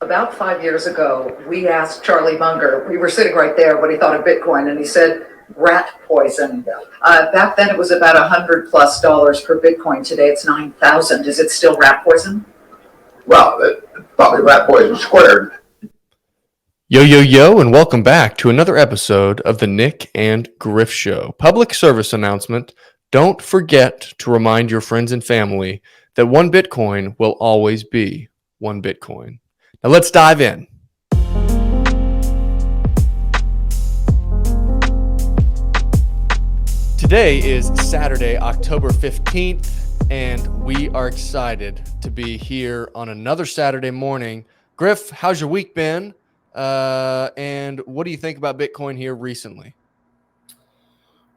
about 5 years ago, we asked Charlie Munger, we were sitting right there, what he thought of Bitcoin, and he said rat poison. Back then it was about $100+ per Bitcoin. Today it's 9,000. Is it still rat poison? Well, probably rat poison squared. Yo, and welcome back to another episode of the Nyc and Griff Show. Public service announcement. Don't forget to remind your friends and family that one Bitcoin will always be one Bitcoin. Now let's dive in. Today is Saturday, October 15th, and we are excited to be here on another Saturday morning. Griff, how's your week been? And what do you think about Bitcoin here recently?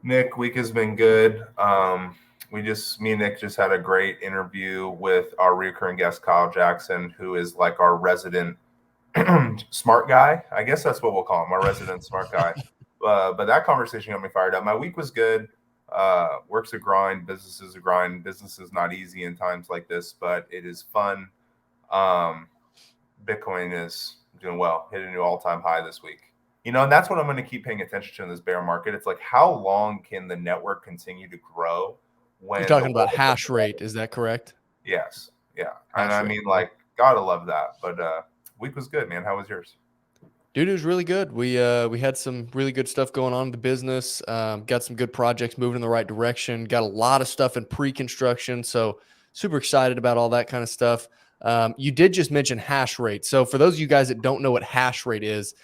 Nick, week has been good. Me and Nick just had a great interview with our recurring guest, Kyle Jackson, who is like our resident smart guy. I guess that's what we'll call him, our resident smart guy. But that conversation got me fired up. My week was good. Work's a grind. Business is a grind. Business is not easy in times like this, but it is fun. Bitcoin is doing well, hit a new all-time high this week. And that's what I'm going to keep paying attention to in this bear market. It's like, how long can the network continue to grow? When you're talking about hash rate, is that correct? Yes. Yeah. And I mean, like, gotta love that. But week was good, man. How was yours? Dude, it was really good. We had some really good stuff going on in the business. Got some good projects moving in the right direction. Got a lot of stuff in pre-construction. So super excited about all that kind of stuff. You did just mention hash rate. So for those of you guys that don't know what hash rate is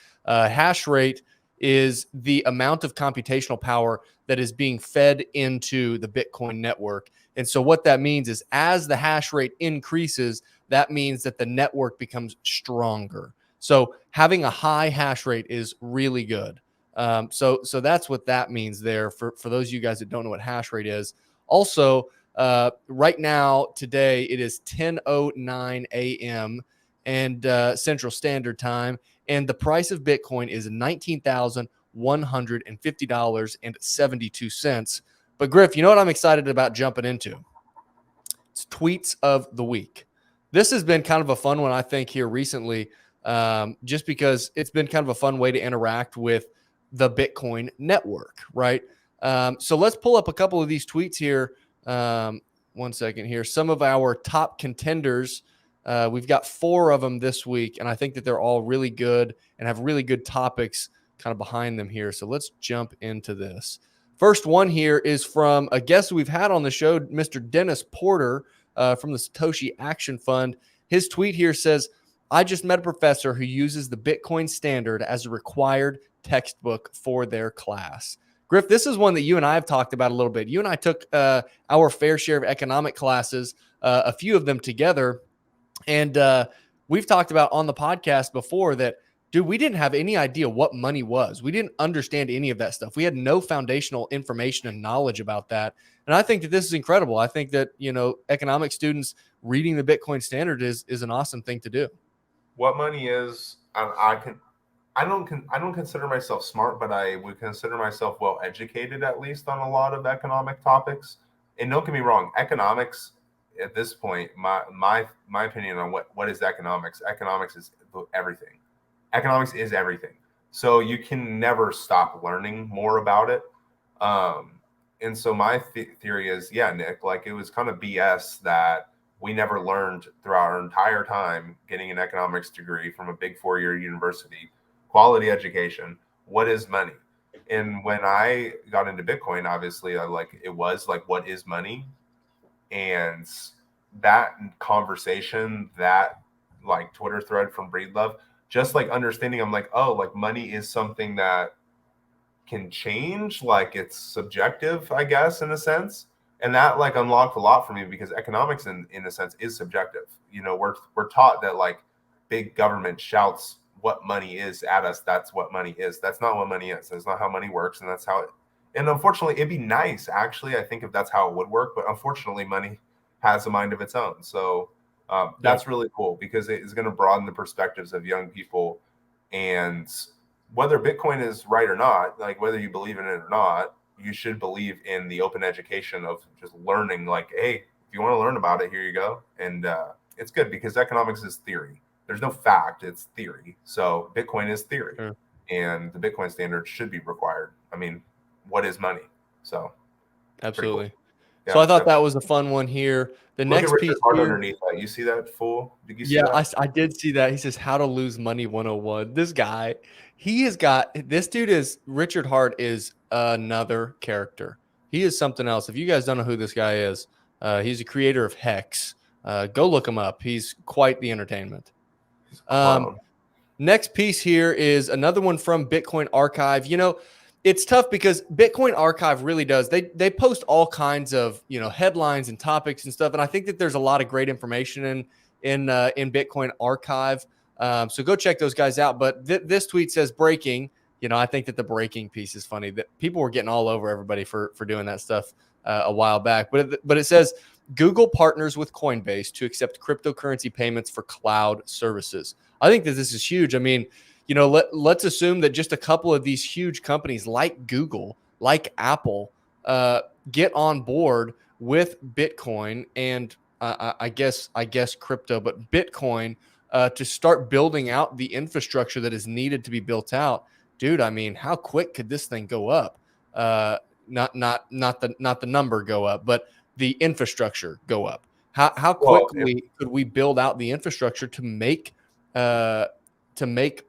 the amount of computational power that is being fed into the Bitcoin network. And so what that means is as the hash rate increases, that means that the network becomes stronger. So having a high hash rate is really good. So that's what that means there for those of you guys that don't know what hash rate is. Also, right now, today, it is 10:09 a.m. and Central Standard Time, and the price of Bitcoin is $19,150.72. But Griff, you know what I'm excited about jumping into? It's tweets of the week. This has been kind of a fun one, I think, here recently, just because it's been kind of a fun way to interact with the Bitcoin network, right? So let's pull up a couple of these tweets here. One second here. Some of our top contenders, we've got 4 of them this week, and I think that they're all really good and have really good topics kind of behind them here. So let's jump into this. First one here is from a guest we've had on the show, Mr. Dennis Porter from the Satoshi Action Fund. His tweet here says, I just met a professor who uses the Bitcoin standard as a required textbook for their class. Griff, this is one that you and I have talked about a little bit. You and I took our fair share of economic classes, a few of them together. And we've talked about on the podcast before that, dude, we didn't have any idea what money was. We didn't understand any of that stuff. We had no foundational information and knowledge about that. And I think that this is incredible. I think that, economic students reading the Bitcoin standard is an awesome thing to do. What money is, I don't consider myself smart, but I would consider myself well educated, at least on a lot of economic topics. And don't get me wrong, economics at this point, my opinion on what is economics. Economics is everything. Economics is everything. So you can never stop learning more about it. And so my theory is, yeah, Nick, like it was kind of BS that we never learned throughout our entire time getting an economics degree from a big 4-year university. Quality education. What is money? And when I got into Bitcoin, obviously, it was like, what is money? And that conversation, that like Twitter thread from Breedlove, just like understanding, I'm like, oh, like money is something that can change. Like it's subjective, I guess, in a sense. And that like unlocked a lot for me because economics in a sense is subjective. We're taught that like big government shouts what money is at us. That's what money is. That's not what money is. That's not how money works. And that's how it, and unfortunately it'd be nice actually, I think, if that's how it would work, but unfortunately money has a mind of its own. So that's really cool because it is going to broaden the perspectives of young people. And whether Bitcoin is right or not, like whether you believe in it or not, you should believe in the open education of just learning, like, hey, if you want to learn about it, here you go. And it's good because economics is theory. there's no fact, it's theory. So Bitcoin is theory. Sure. And the Bitcoin standard should be required. I mean, what is money? So Absolutely. cool. So I thought that was a fun one here. The Look next at piece Richard Hart here, underneath that. You see that fool? Did you see yeah, that? I did see that. He says, "How to lose money 101." This guy, he has got this dude is Richard Hart is another character. He is something else. If you guys don't know who this guy is, he's a creator of Hex. Go look him up. He's quite the entertainment. Clown. Next piece here is another one from Bitcoin Archive. You know, it's tough because Bitcoin Archive really does. They post all kinds of, you know, headlines and topics and stuff, and I think that there's a lot of great information in Bitcoin Archive. So go check those guys out. But this tweet says breaking. You know, I think that the breaking piece is funny. That people were getting all over everybody for doing that stuff a while back. But it says Google partners with Coinbase to accept cryptocurrency payments for cloud services. I think that this is huge. I mean, you know, let's assume that just a couple of these huge companies like Google, like Apple, get on board with Bitcoin and I guess crypto, but Bitcoin to start building out the infrastructure that is needed to be built out. Dude, I mean, how quick could this thing go up? Not the number go up, but the infrastructure go up. How quickly could we build out the infrastructure to make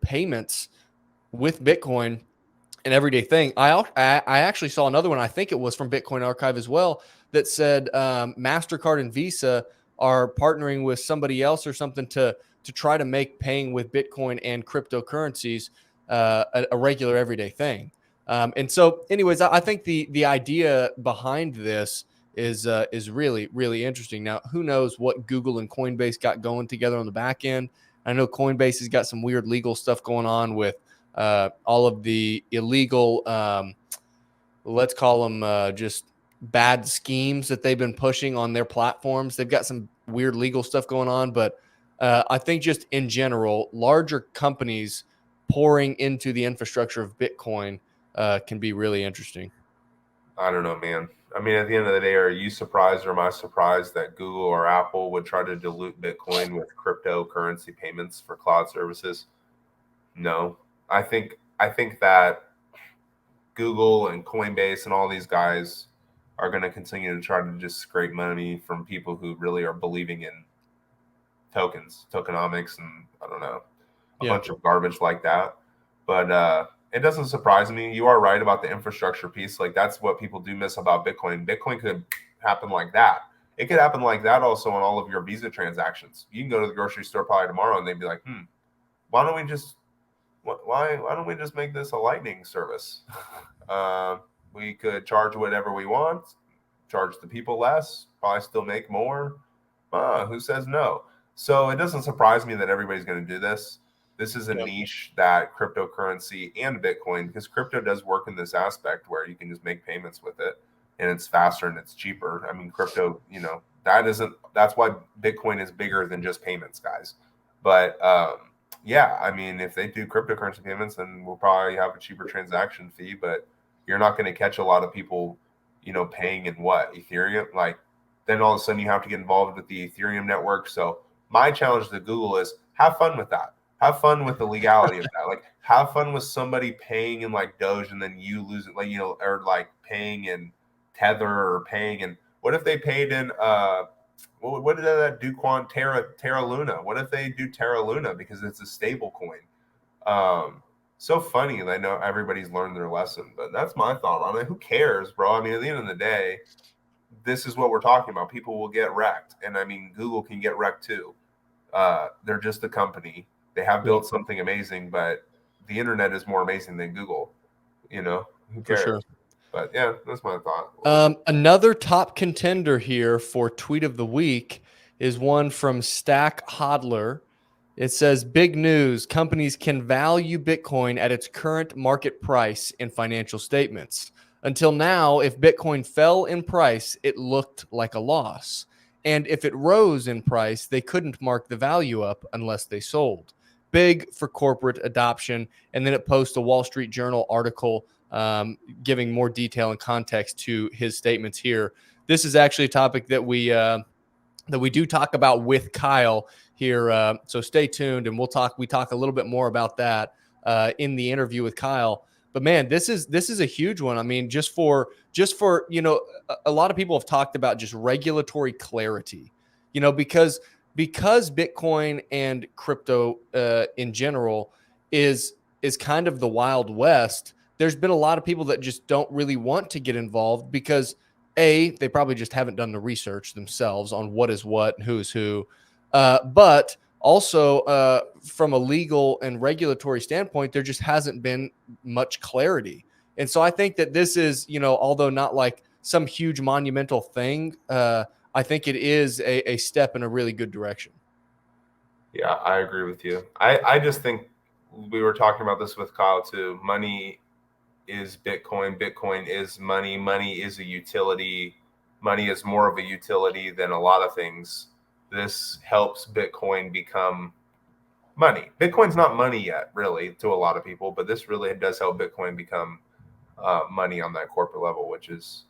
payments with Bitcoin an everyday thing? I actually saw another one. I think it was from Bitcoin Archive as well that said MasterCard and Visa are partnering with somebody else or something to try to make paying with Bitcoin and cryptocurrencies a regular everyday thing. And so, anyways, I think the idea behind this is really, really interesting. Now, who knows what Google and Coinbase got going together on the back end? I know Coinbase has got some weird legal stuff going on with all of the illegal, let's call them just bad schemes that they've been pushing on their platforms. They've got some weird legal stuff going on, but I think just in general, larger companies pouring into the infrastructure of Bitcoin can be really interesting. I don't know, man. I mean, at the end of the day, are you surprised or am I surprised that Google or Apple would try to dilute Bitcoin with cryptocurrency payments for cloud services? No. I think that Google and Coinbase and all these guys are going to continue to try to just scrape money from people who really are believing in tokens, tokenomics, and I don't know, a bunch of garbage like that. But it doesn't surprise me. You are right about the infrastructure piece. Like, that's what people do miss about Bitcoin. Bitcoin could happen like that. It could happen like that also on all of your Visa transactions. You can go to the grocery store probably tomorrow and they'd be like, why don't we just make this a Lightning service? We could charge whatever we want, charge the people less, probably still make more. Who says no? So it doesn't surprise me that everybody's going to do this. This is a niche that cryptocurrency and Bitcoin, because crypto does work in this aspect where you can just make payments with it and it's faster and it's cheaper. I mean, crypto, you know, that's why Bitcoin is bigger than just payments, guys. But yeah, I mean, if they do cryptocurrency payments, then we'll probably have a cheaper transaction fee, but you're not going to catch a lot of people, you know, paying in what? Ethereum? Like, then all of a sudden you have to get involved with the Ethereum network. So my challenge to Google is have fun with that. Have fun with the legality of that. Like, have fun with somebody paying in like Doge and then you lose it, like, you know, or like paying in Tether or paying in, what if they paid in, what did that do? Terra Luna. What if they do Terra Luna because it's a stable coin? So funny. I know everybody's learned their lesson, but that's my thought on it. Who cares, bro? I mean, at the end of the day, this is what we're talking about. People will get wrecked. And I mean, Google can get wrecked too. They're just a company. They have built something amazing, but the internet is more amazing than Google. You know, who cares? For sure. But yeah, that's my thought. Another top contender here for tweet of the week is one from Stack Hodler. It says, big news, companies can value Bitcoin at its current market price in financial statements. Until now, if Bitcoin fell in price, it looked like a loss. And if it rose in price, they couldn't mark the value up unless they sold. Big for corporate adoption. And then it posts a Wall Street Journal article giving more detail and context to his statements here. This is actually a topic that we that we do talk about with Kyle here. So stay tuned, and we talk a little bit more about that in the interview with Kyle. But man, this is a huge one. I mean, just for a lot of people have talked about just regulatory clarity, because Bitcoin and crypto in general is kind of the Wild West. There's been a lot of people that just don't really want to get involved because they probably just haven't done the research themselves on what is what and who's who. But also from a legal and regulatory standpoint, there just hasn't been much clarity. And so I think that this is, although not like some huge monumental thing, I think it is a step in a really good direction. Yeah, I agree with you. I just think we were talking about this with Kyle too. Money is Bitcoin. Bitcoin is money. Money is a utility. Money is more of a utility than a lot of things. This helps Bitcoin become money. Bitcoin's not money yet, really, to a lot of people, but this really does help Bitcoin become money on that corporate level, which is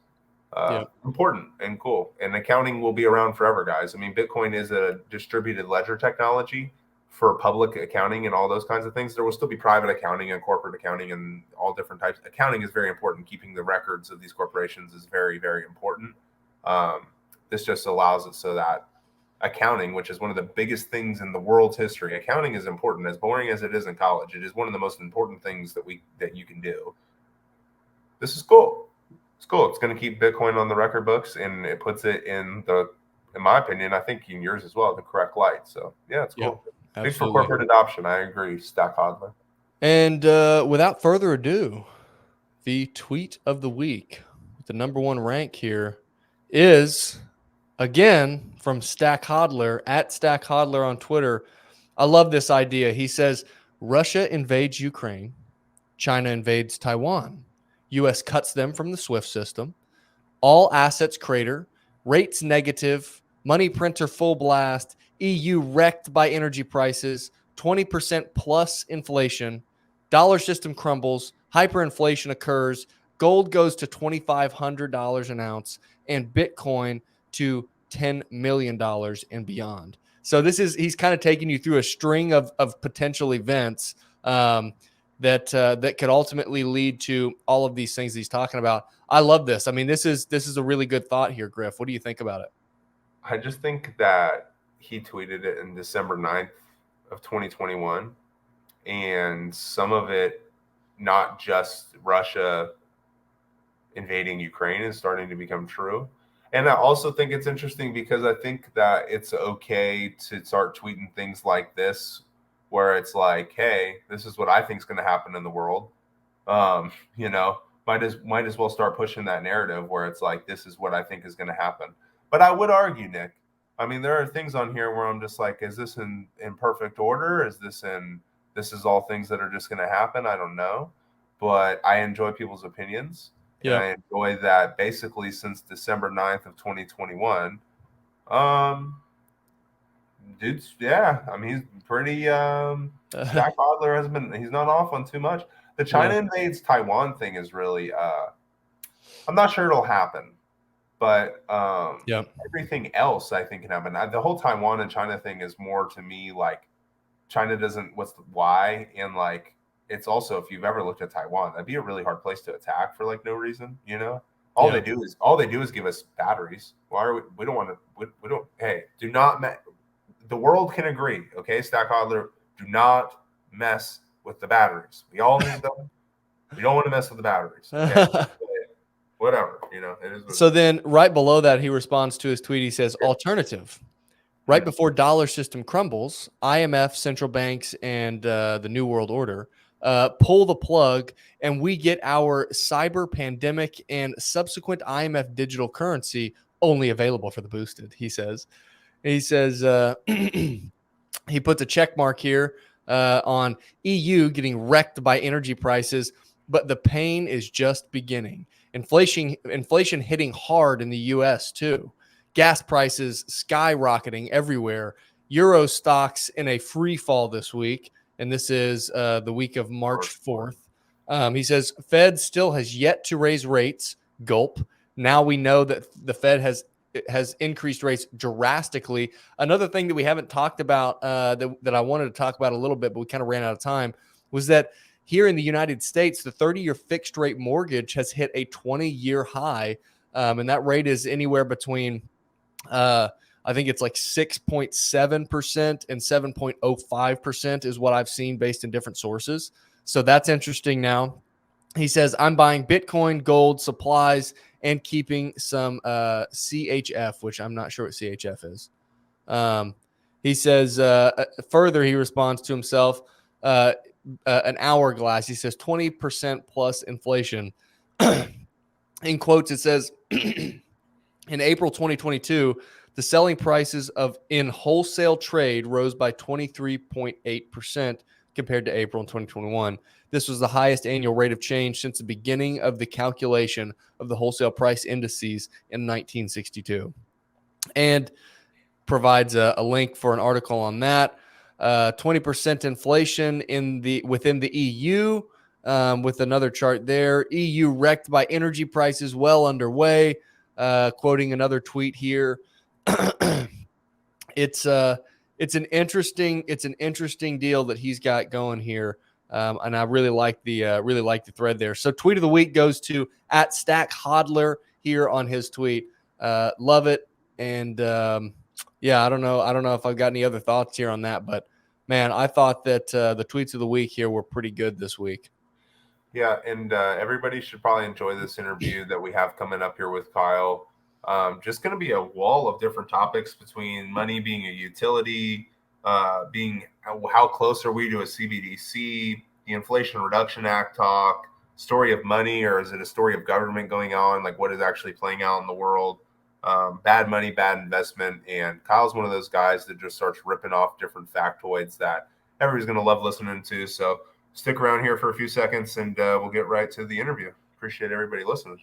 important and cool. And accounting will be around forever, guys. I mean, Bitcoin is a distributed ledger technology for public accounting and all those kinds of things. There will still be private accounting and corporate accounting and all different types. Accounting is very important. Keeping the records of these corporations is very, very important. This just allows it so that accounting, which is one of the biggest things in the world's history, accounting is important. As boring as it is in college, it is one of the most important things that you can do. This is cool. It's cool. It's going to keep Bitcoin on the record books, and it puts it in my opinion, I think in yours as well, the correct light. So yeah, it's cool. Yep, big for corporate adoption. I agree, Stack Hodler. And without further ado, the tweet of the week, the number one rank here, is again from Stack Hodler at Stack Hodler on Twitter. I love this idea. He says, Russia invades Ukraine. China invades Taiwan. U.S. cuts them from the SWIFT system. All assets crater. Rates negative. Money printer full blast. EU wrecked by energy prices. 20% plus inflation. Dollar system crumbles. Hyperinflation occurs. Gold goes to $2,500 an ounce. And Bitcoin to $10 million and beyond. So he's kind of taking you through a string of potential events that could ultimately lead to all of these things he's talking about. I love this. I mean, this is a really good thought here, Griff. What do you think about it? I just think that he tweeted it in December 9th of 2021, and some of it, not just Russia invading Ukraine, is starting to become true. And I also think it's interesting because I think that it's okay to start tweeting things like this, where it's like, hey, this is what I think is going to happen in the world. Might as well start pushing that narrative where it's like, this is what I think is going to happen. But I would argue, Nick, I mean, there are things on here where I'm just like, is this in perfect order? Is this all things that are just going to happen? I don't know. But I enjoy people's opinions. Yeah. And I enjoy that basically since December 9th of 2021. Dude's, yeah, I mean, he's pretty, Stack Hodler he's not off on too much. The China invades Taiwan thing is really, I'm not sure it'll happen. But everything else I think can happen. The whole Taiwan and China thing is more to me like China doesn't, why? And like, it's also, if you've ever looked at Taiwan, that'd be a really hard place to attack for like no reason, All they do is give us batteries. Why are we don't want to, we don't, hey, do not, the world can agree, okay, Stack Hodler, do not mess with the batteries. We all need them. We don't want to mess with the batteries. Okay? Whatever, it is. So then right below that, he responds to his tweet. He says, alternative. Right before dollar system crumbles, IMF, central banks, and the New World Order pull the plug, and we get our cyber pandemic and subsequent IMF digital currency only available for the boosted, he says. He says he puts a check mark here on EU getting wrecked by energy prices, but the pain is just beginning. Inflation hitting hard in the U.S. too. Gas prices skyrocketing everywhere. Euro stocks in a free fall this week, and this is the week of March 4th. He says Fed still has yet to raise rates. Gulp. Now we know that the Fed has has increased rates drastically. Another thing that we haven't talked about that I wanted to talk about a little bit, but we kind of ran out of time, was that here in the United States, the 30-year fixed rate mortgage has hit a 20-year high, and that rate is anywhere between I think it's like 6.7% and 7.05% is what I've seen based in different sources. So that's interesting now. He says, I'm buying Bitcoin, gold, supplies, and keeping some CHF, which I'm not sure what CHF is. He says, further, he responds to himself, an hourglass. He says 20% plus inflation. In quotes, it says, in April 2022, the selling prices in wholesale trade rose by 23.8% compared to April in 2021. This was the highest annual rate of change since the beginning of the calculation of the wholesale price indices in 1962. And provides a link for an article on that. 20% inflation within the EU, with another chart there. EU wrecked by energy prices well underway. Quoting another tweet here. It's an interesting deal that he's got going here, and I really like the thread there. So tweet of the week goes to @StackHodler here on his tweet. Love it, and yeah, I don't know if I've got any other thoughts here on that, but man, I thought that the tweets of the week here were pretty good this week. Yeah, and everybody should probably enjoy this interview that we have coming up here with Kyle. Just going to be a wall of different topics, between money being a utility, being how close are we to a CBDC, the Inflation Reduction Act talk, story of money, or is it a story of government going on? Like, what is actually playing out in the world? Bad money, bad investment. And Kyle's one of those guys that just starts ripping off different factoids that everybody's going to love listening to. So stick around here for a few seconds and we'll get right to the interview. Appreciate everybody listening.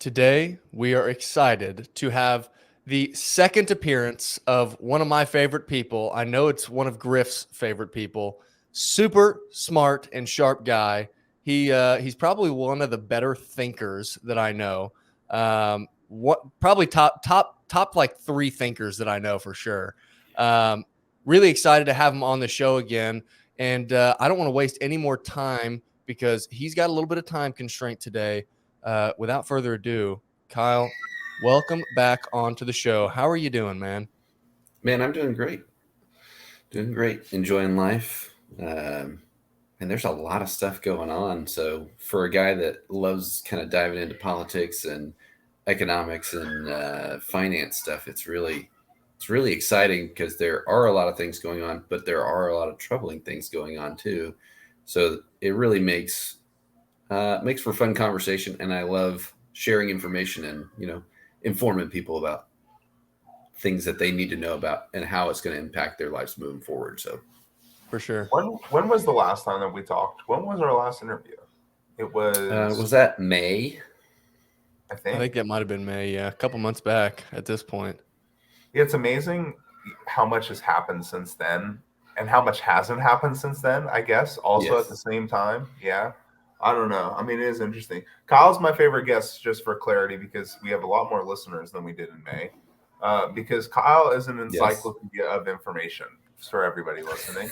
Today, we are excited to have the second appearance of one of my favorite people. I know it's one of Griff's favorite people. Super smart and sharp guy. He's probably one of the better thinkers that I know. Probably top like 3 thinkers that I know for sure. Really excited to have him on the show again. And I don't want to waste any more time because he's got a little bit of time constraint today. Without further ado, Kyle, welcome back onto the show. How are you doing, man? Man, I'm doing great. Enjoying life. And there's a lot of stuff going on. So for a guy that loves kind of diving into politics and economics and finance stuff, it's really exciting because there are a lot of things going on, but there are a lot of troubling things going on too. So it really makes for fun conversation, and I love sharing information and informing people about things that they need to know about and how it's going to impact their lives moving forward. So, for sure. When was the last time that we talked? When was our last interview? It was that May? I think that might have been May. Yeah, a couple months back at this point. It's amazing how much has happened since then, and how much hasn't happened since then. I guess also at the same time. Yeah. I don't know. I mean, it is interesting. Kyle's my favorite guest, just for clarity, because we have a lot more listeners than we did in May. Because Kyle is an encyclopedia of information for everybody listening.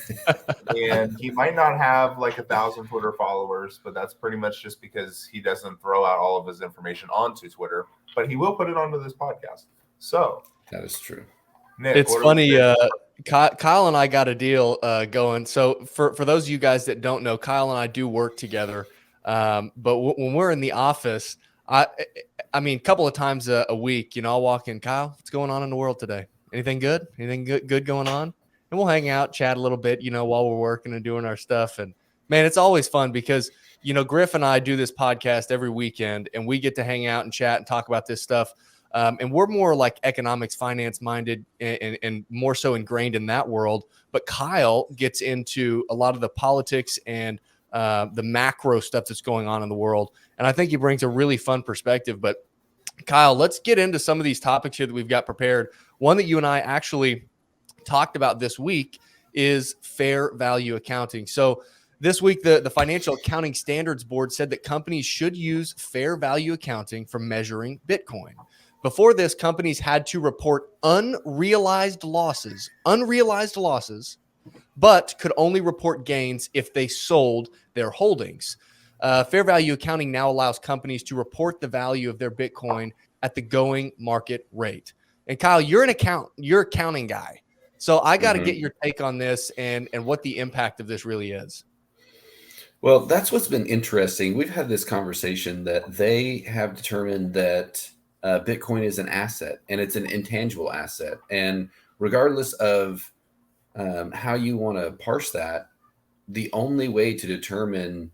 And he might not have like 1,000 Twitter followers, but that's pretty much just because he doesn't throw out all of his information onto Twitter, but he will put it onto this podcast. So that is true. Nick, it's funny. Kyle and I got a deal going. So for those of you guys that don't know, Kyle and I do work together. But when we're in the office, I mean, a couple of times a week, I'll walk in, Kyle, what's going on in the world today? Anything good? Anything good going on? And we'll hang out, chat a little bit, while we're working and doing our stuff. And man, it's always fun because, Griff and I do this podcast every weekend, and we get to hang out and chat and talk about this stuff. And we're more like economics, finance minded, and more so ingrained in that world. But Kyle gets into a lot of the politics and the macro stuff that's going on in the world. And I think he brings a really fun perspective. But Kyle, let's get into some of these topics here that we've got prepared. One that you and I actually talked about this week is fair value accounting. So this week, the Financial Accounting Standards Board said that companies should use fair value accounting for measuring Bitcoin. Before this, companies had to report unrealized losses, but could only report gains if they sold their holdings. Fair value accounting now allows companies to report the value of their Bitcoin at the going market rate. And Kyle, you're accounting guy. So I got to get your take on this and what the impact of this really is. Well, that's what's been interesting. We've had this conversation that they have determined that Bitcoin is an asset, and it's an intangible asset. And regardless of how you want to parse that, the only way to determine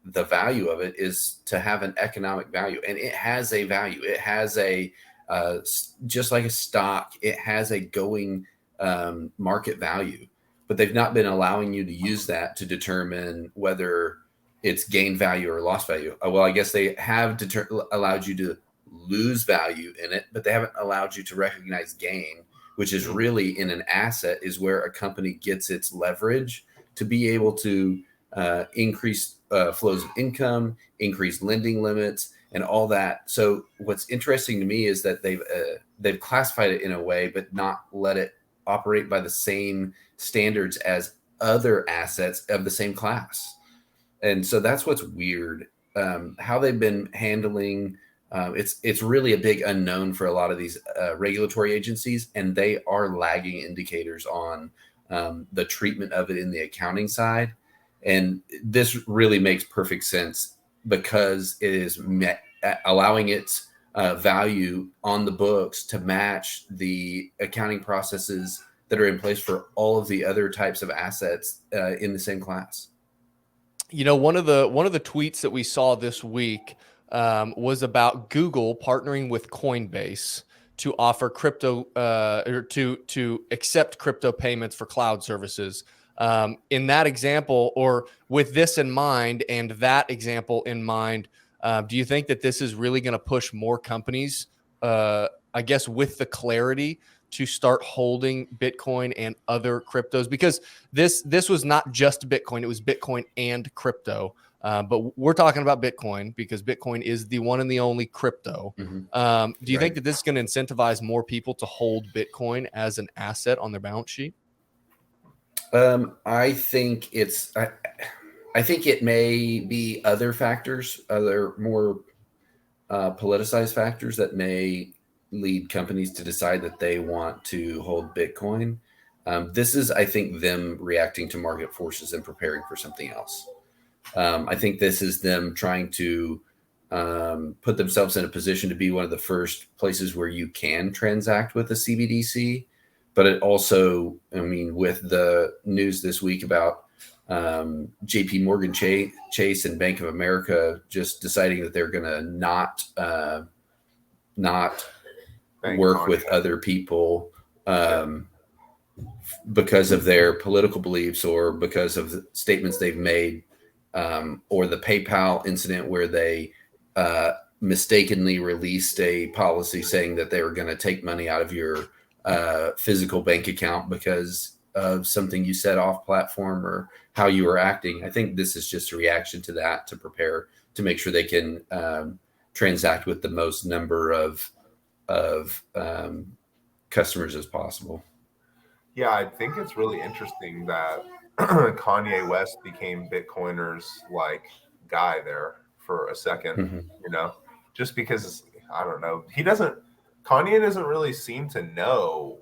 the value of it is to have an economic value. And it has a value. It has a, just like a stock, it has a going market value. But they've not been allowing you to use that to determine whether it's gain value or lost value. Well, I guess they have allowed you to lose value in it, but they haven't allowed you to recognize gain, which is really in an asset, is where a company gets its leverage to be able to increase flows of income, increase lending limits, and all that. So what's interesting to me is that they've classified it in a way, but not let it operate by the same standards as other assets of the same class. And so that's what's weird. How they've been handling it's really a big unknown for a lot of these regulatory agencies, and they are lagging indicators on the treatment of it in the accounting side. And this really makes perfect sense because it is allowing its value on the books to match the accounting processes that are in place for all of the other types of assets in the same class. You know, one of the tweets that we saw this week was about Google partnering with Coinbase to offer crypto or to accept crypto payments for cloud services. In that example, or with this in mind and that example in mind, do you think that this is really going to push more companies, I guess, with the clarity to start holding Bitcoin and other cryptos? Because this was not just Bitcoin, it was Bitcoin and crypto. But we're talking about Bitcoin because Bitcoin is the one and the only crypto. Do you think that this is going to incentivize more people to hold Bitcoin as an asset on their balance sheet? I think I think it may be other factors, other more politicized factors that may lead companies to decide that they want to hold Bitcoin. This is, I think, them reacting to market forces and preparing for something else. I think this is them trying to put themselves in a position to be one of the first places where you can transact with a CBDC. But it also, I mean, with the news this week about JP Morgan Chase and Bank of America just deciding that they're going to not work with other people because of their political beliefs or because of the statements they've made, or the PayPal incident where they mistakenly released a policy saying that they were going to take money out of your physical bank account because of something you said off platform or how you were acting. I think this is just a reaction to that, to prepare to make sure they can transact with the most number of customers as possible. Yeah, I think it's really interesting that Kanye West became Bitcoiners like guy there for a second, you know, just because I don't know, Kanye doesn't really seem to know,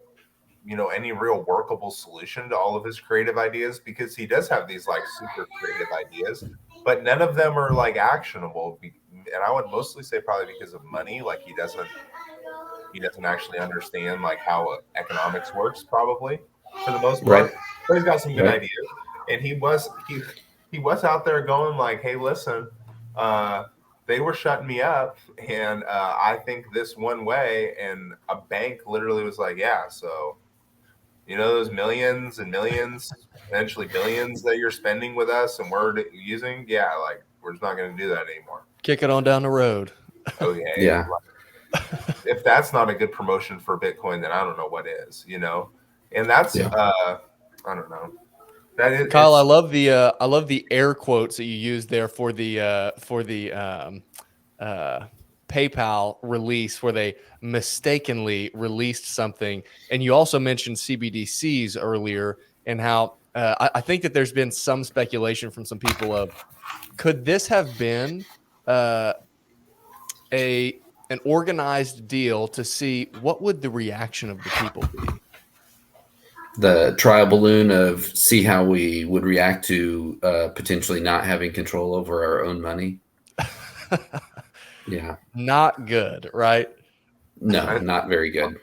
you know, any real workable solution to all of his creative ideas, because he does have these like super creative ideas, but none of them are like actionable. And I would mostly say probably because of money. Like he doesn't actually understand like how economics works, probably for the most part. Right. But he's got some good ideas. And he was out there going like, hey, listen, they were shutting me up, and I think this one way. And a bank literally was like, yeah, so you know those millions and millions, eventually billions that you're spending with us and we're using, yeah, like we're just not going to do that anymore. Kick it on down the road. Okay. Yeah. If that's not a good promotion for Bitcoin, then I don't know what is, you know? And that's, I don't know. That is, Kyle, I love the air quotes that you used there for the PayPal release where they mistakenly released something. And you also mentioned CBDCs earlier, and how I think that there's been some speculation from some people of, could this have been uh, an organized deal to see what would the reaction of the people be? The trial balloon of see how we would react to potentially not having control over our own money. Yeah. Not good, right? No, not very good.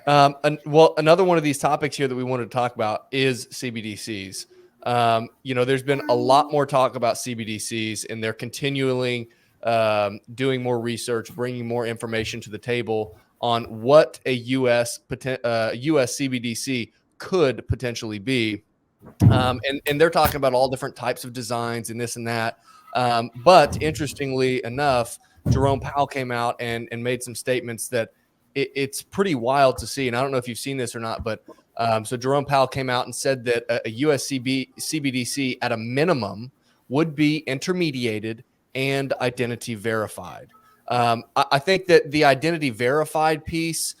Well, another one of these topics here that we wanted to talk about is CBDCs. There's been a lot more talk about CBDCs, and they're continuing doing more research, bringing more information to the table on what a U.S. CBDC could potentially be. And they're talking about all different types of designs and this and that. But interestingly enough, Jerome Powell came out and made some statements that it's pretty wild to see. And I don't know if you've seen this or not, but so Jerome Powell came out and said that a US CBDC at a minimum would be intermediated and identity verified. I think that the identity verified piece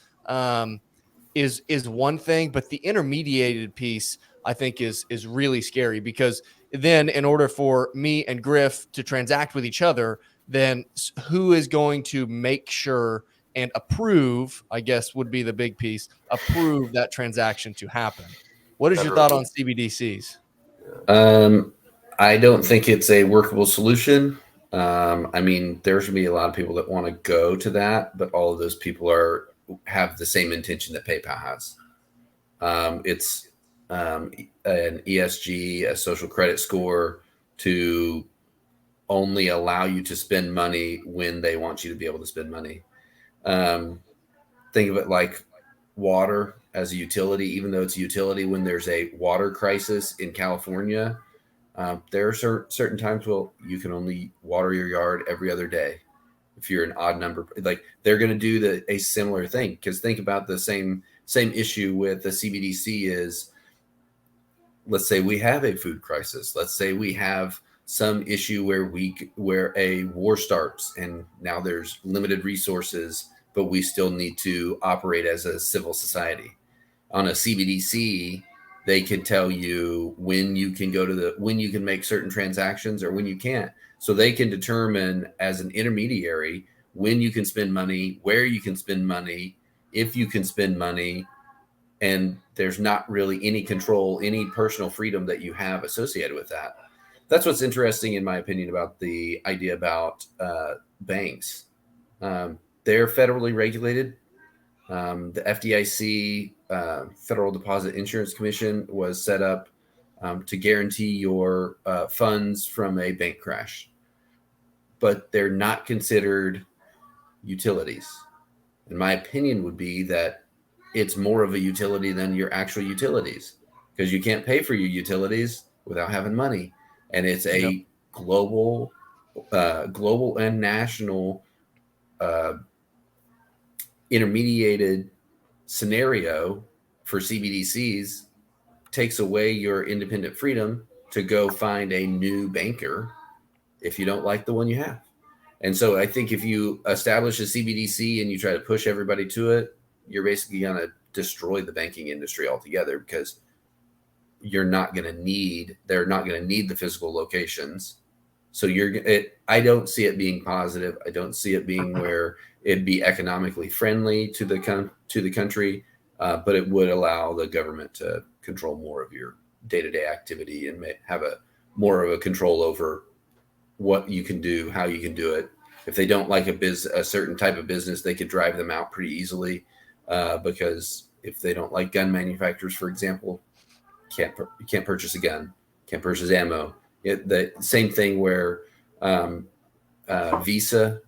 is one thing, but the intermediated piece I think is really scary, because then in order for me and Griff to transact with each other, then who is going to make sure and approve, I guess would be the big piece, approve that transaction to happen. What is your thought on CBDCs? I don't think it's a workable solution. I mean, there's going to be a lot of people that want to go to that, but all of those people have the same intention that PayPal has. It's an ESG, a social credit score, to only allow you to spend money when they want you to be able to spend money. Think of it like water as a utility. Even though it's a utility, when there's a water crisis in California, there are certain times you can only water your yard every other day. If you're an odd number, like they're going to do a similar thing. Because think about the same issue with the CBDC is, let's say we have a food crisis. Let's say we have some issue where a war starts and now there's limited resources, but we still need to operate as a civil society. On a CBDC, they can tell you when you can when you can make certain transactions or when you can't. So they can determine as an intermediary when you can spend money, where you can spend money, if you can spend money, and there's not really any control, any personal freedom that you have associated with that. That's what's interesting, in my opinion, about the idea about banks. They're federally regulated. The FDIC, Federal Deposit Insurance Commission, was set up to guarantee your funds from a bank crash. But they're not considered utilities. And my opinion would be that it's more of a utility than your actual utilities, because you can't pay for your utilities without having money. And it's a global and national intermediated scenario for CBDCs. Takes away your independent freedom to go find a new banker if you don't like the one you have. And so I think if you establish a CBDC and you try to push everybody to it, you're basically going to destroy the banking industry altogether, because they're not going to need the physical locations. So I don't see it being positive. I don't see it being where it'd be economically friendly to the country, but it would allow the government to control more of your day-to-day activity and have more of a control over what you can do, how you can do it. If they don't like a certain type of business, they could drive them out pretty easily, because if they don't like gun manufacturers, for example, you can't purchase a gun, can't purchase ammo. The same thing where Visa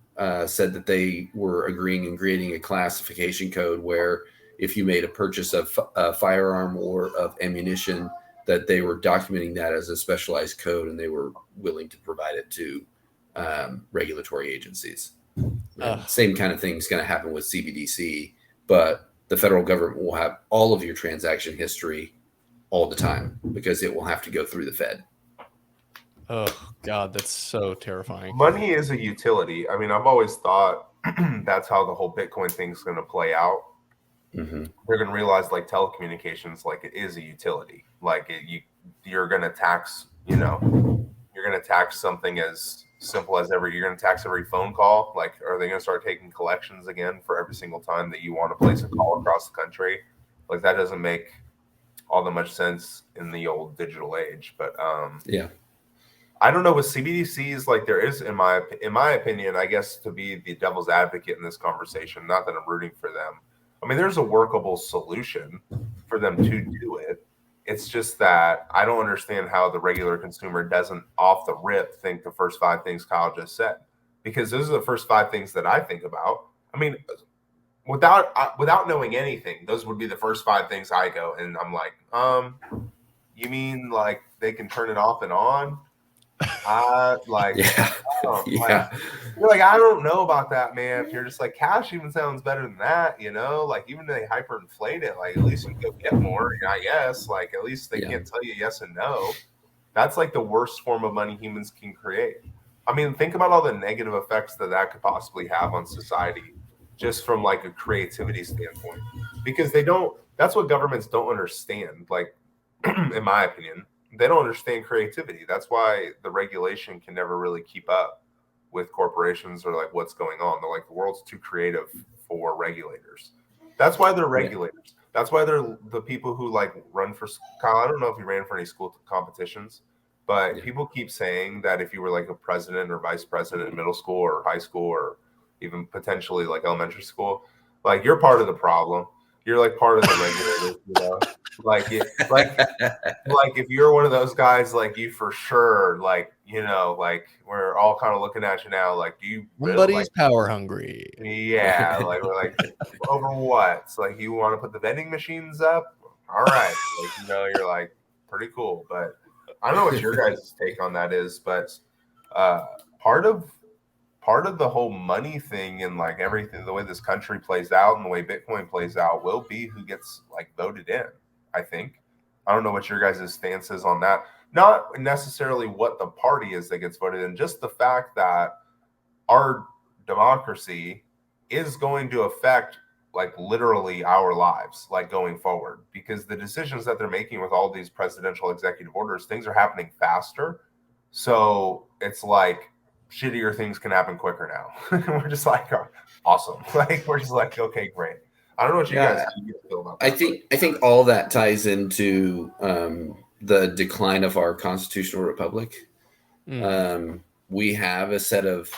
said that they were agreeing and creating a classification code where if you made a purchase of a firearm or of ammunition, that they were documenting that as a specialized code, and they were willing to provide it to regulatory agencies. Same kind of thing is going to happen with CBDC, but the federal government will have all of your transaction history all the time, because it will have to go through the Fed. Oh God, that's so terrifying. Money is a utility. I mean, I've always thought that's how the whole Bitcoin thing's going to play out. Mm-hmm. They're going to realize like telecommunications, like it is a utility. Like you're going to tax, you're going to tax something as simple as you're going to tax every phone call. Like, are they going to start taking collections again for every single time that you want to place a call across the country? Like that doesn't make all that much sense in the old digital age. But Yeah. I don't know with CBDCs, like there is, in my opinion, I guess to be the devil's advocate in this conversation, not that I'm rooting for them. I mean, there's a workable solution for them to do it. It's just that I don't understand how the regular consumer doesn't off the rip think the first 5 things Kyle just said, because those are the first 5 things that I think about. I mean, without knowing anything, those would be the first 5 things I go, and I'm like, you mean like they can turn it off and on? Yeah. You're like, I don't know about that, man. If you're just like, cash even sounds better than that, like even if they hyperinflate it, like at least you can go get more, I guess. Like at least they can't tell you yes and no. That's like the worst form of money humans can create. I mean, think about all the negative effects that could possibly have on society, just from like a creativity standpoint, because that's what governments don't understand. Like, in my opinion, they don't understand creativity. That's why the regulation can never really keep up with corporations or like what's going on. They're like, the world's too creative for regulators. That's why they're regulators. That's why they're the people who like run for Kyle. I don't know if you ran for any school competitions, but people keep saying that if you were like a president or vice president in middle school or high school or even potentially like elementary school, like you're part of the problem. You're like part of the regulators, like if you're one of those guys, like you for sure, like we're all kind of looking at you now, like do you Somebody's like, power hungry. Yeah, like we're like over what? It's like you want to put the vending machines up? All right, like you're like pretty cool, but I don't know what your guys' take on that is, but part of the whole money thing and like everything, the way this country plays out and the way Bitcoin plays out will be who gets like voted in. I think. I don't know what your guys' stance is on that. Not necessarily what the party is that gets voted in, just the fact that our democracy is going to affect like literally our lives, like going forward, because the decisions that they're making with all these presidential executive orders, things are happening faster. So it's like shittier things can happen quicker now. We're just like, oh, awesome. Like we're just like, okay, great. I don't know what you guys feel about that. I think all that ties into the decline of our constitutional republic. We have a safeguards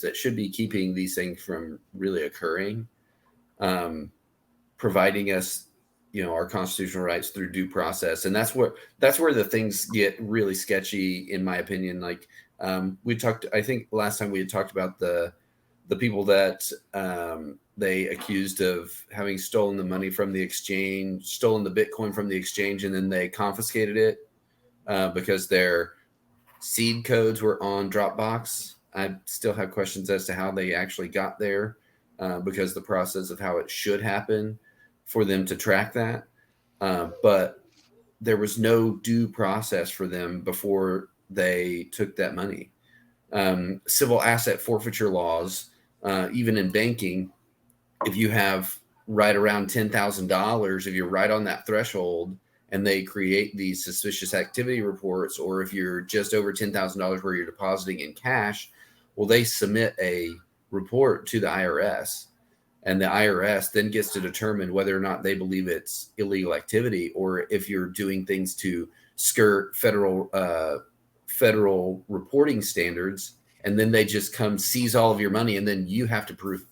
that should be keeping these things from really occurring, providing us, our constitutional rights through due process, and that's where the things get really sketchy, in my opinion. Like we talked, I think last time we had talked about the people that they accused of having stolen the money from the exchange, stolen the Bitcoin from the exchange, and then they confiscated it because their seed codes were on Dropbox. I still have questions as to how they actually got there because the process of how it should happen for them to track that. But there was no due process for them before they took that money. Civil asset forfeiture laws, even in banking, if you have right around $10,000, if you're right on that threshold and they create these suspicious activity reports, or if you're just over $10,000 where you're depositing in cash, well, they submit a report to the IRS, and the IRS then gets to determine whether or not they believe it's illegal activity, or if you're doing things to skirt federal reporting standards, and then they just come seize all of your money, and then you have to prove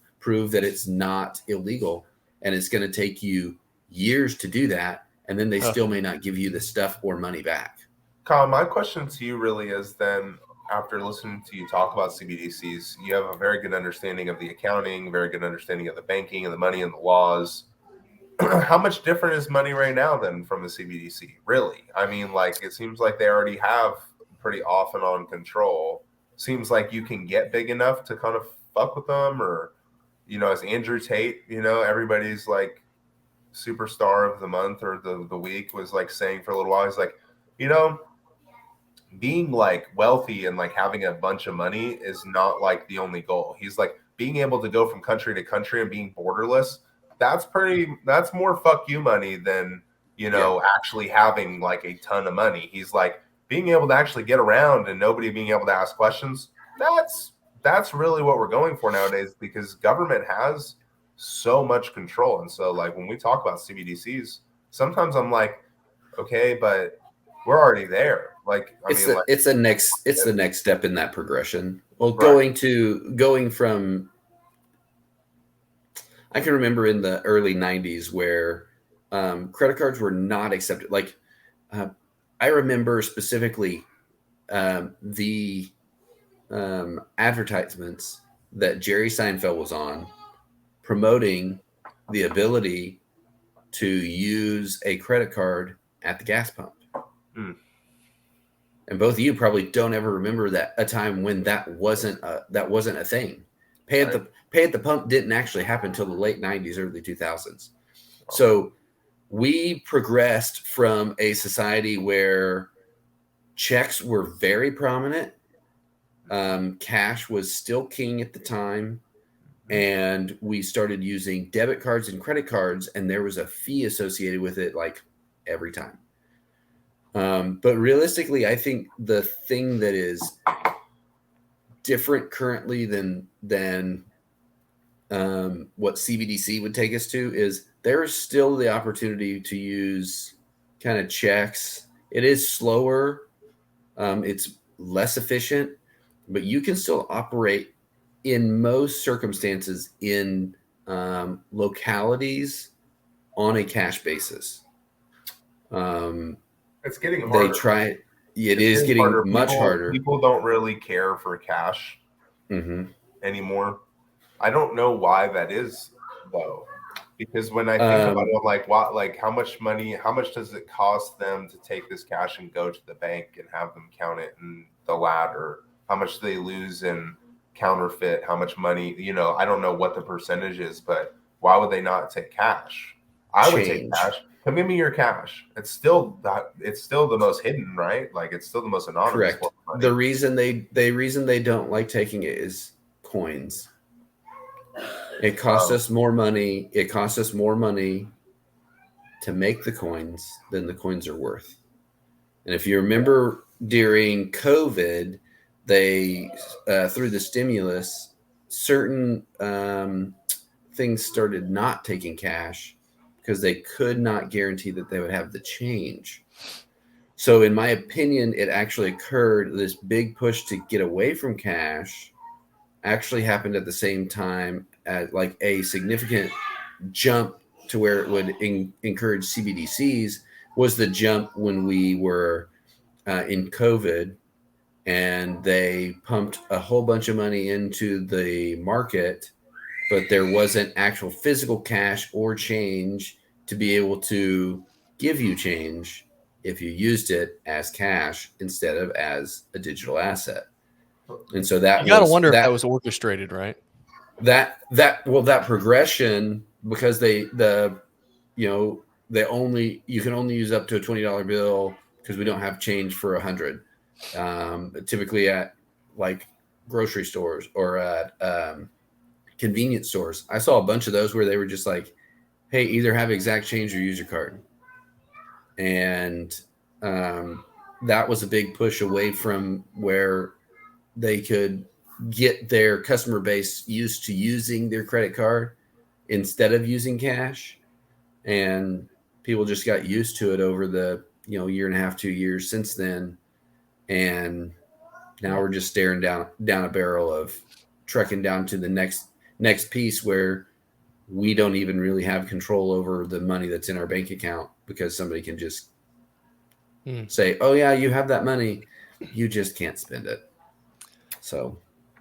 that it's not illegal, and it's going to take you years to do that, and then they still may not give you the stuff or money back. Kyle, my question to you really is then, after listening to you talk about CBDCs, you have a very good understanding of the accounting, very good understanding of the banking and the money and the laws. How much different is money right now than from the CBDC? Really? I mean, like, it seems like they already have pretty off and on control. Seems like you can get big enough to kind of fuck with them, or, as Andrew Tate, everybody's like superstar of the month or the week was like saying for a little while, he's like, being like wealthy and like having a bunch of money is not like the only goal. He's like being able to go from country to country and being borderless. That's more fuck you money than, actually having like a ton of money. He's like being able to actually get around and nobody being able to ask questions. That's really what we're going for nowadays, because government has so much control. And so like when we talk about CBDCs, sometimes I'm like, okay, but we're already there. Like, it's the next step in that progression. Well, Right. going from, I can remember in the early 90s where credit cards were not accepted. Like, I remember specifically the advertisements that Jerry Seinfeld was on promoting the ability to use a credit card at the gas pump. Mm. And both of you probably don't ever remember a time when that wasn't a thing. Pay at the pump didn't actually happen until the late 90s, early 2000s. So we progressed from a society where checks were very prominent. Cash was still king at the time. And we started using debit cards and credit cards, and there was a fee associated with it like every time. But realistically, I think the thing that is different currently than what CBDC would take us to is there is still the opportunity to use kind of checks. It is slower. It's less efficient, but you can still operate in most circumstances in localities on a cash basis. It's getting harder. It is getting much harder. People don't really care for cash anymore. I don't know why that is, though, because when I think about it, I'm like, what? Like, how much does it cost them to take this cash and go to the bank and have them count it in the ladder? How much do they lose in counterfeit? How much money? I don't know what the percentage is, but why would they not take cash? I would take cash. Come give me your cash. It's still the most hidden, right? Like, it's still the most anonymous. Correct. The reason they don't like taking it is coins. It costs us more money. It costs us more money to make the coins than the coins are worth. And if you remember during COVID, they through the stimulus, certain things started not taking cash because they could not guarantee that they would have the change. So in my opinion, it actually occurred, this big push to get away from cash actually happened at the same time as like a significant jump to where it would encourage CBDCs was the jump when we were in COVID, and they pumped a whole bunch of money into the market, but there wasn't actual physical cash or change to be able to give you change if you used it as cash instead of as a digital asset. And so that you got to wonder if that was orchestrated, right? That progression, because you can only use up to a $20 bill because we don't have change for 100. Typically at like grocery stores or at convenience stores. I saw a bunch of those where they were just like, hey, either have exact change or use your card. And that was a big push away from where they could get their customer base used to using their credit card instead of using cash. And people just got used to it over the year and a half, 2 years since then. And now we're just staring down a barrel of trekking down to the next piece where we don't even really have control over the money that's in our bank account, because somebody can just say, oh yeah, you have that money, you just can't spend it. So,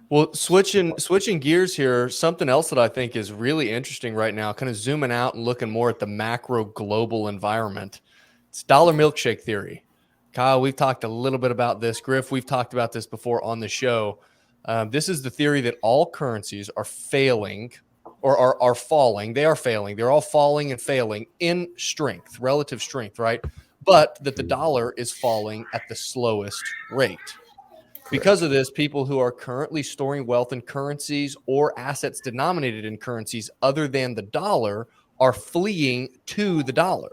well, switching gears here, something else that I think is really interesting right now, kind of zooming out and looking more at the macro global environment. It's dollar milkshake theory. Kyle, we've talked a little bit about this. Griff, we've talked about this before on the show. This is the theory that all currencies are failing or are falling. They are failing. They're all falling and failing in strength, relative strength, right? but that the dollar is falling at the slowest rate. Because of this, people who are currently storing wealth in currencies or assets denominated in currencies other than the dollar are fleeing to the dollar.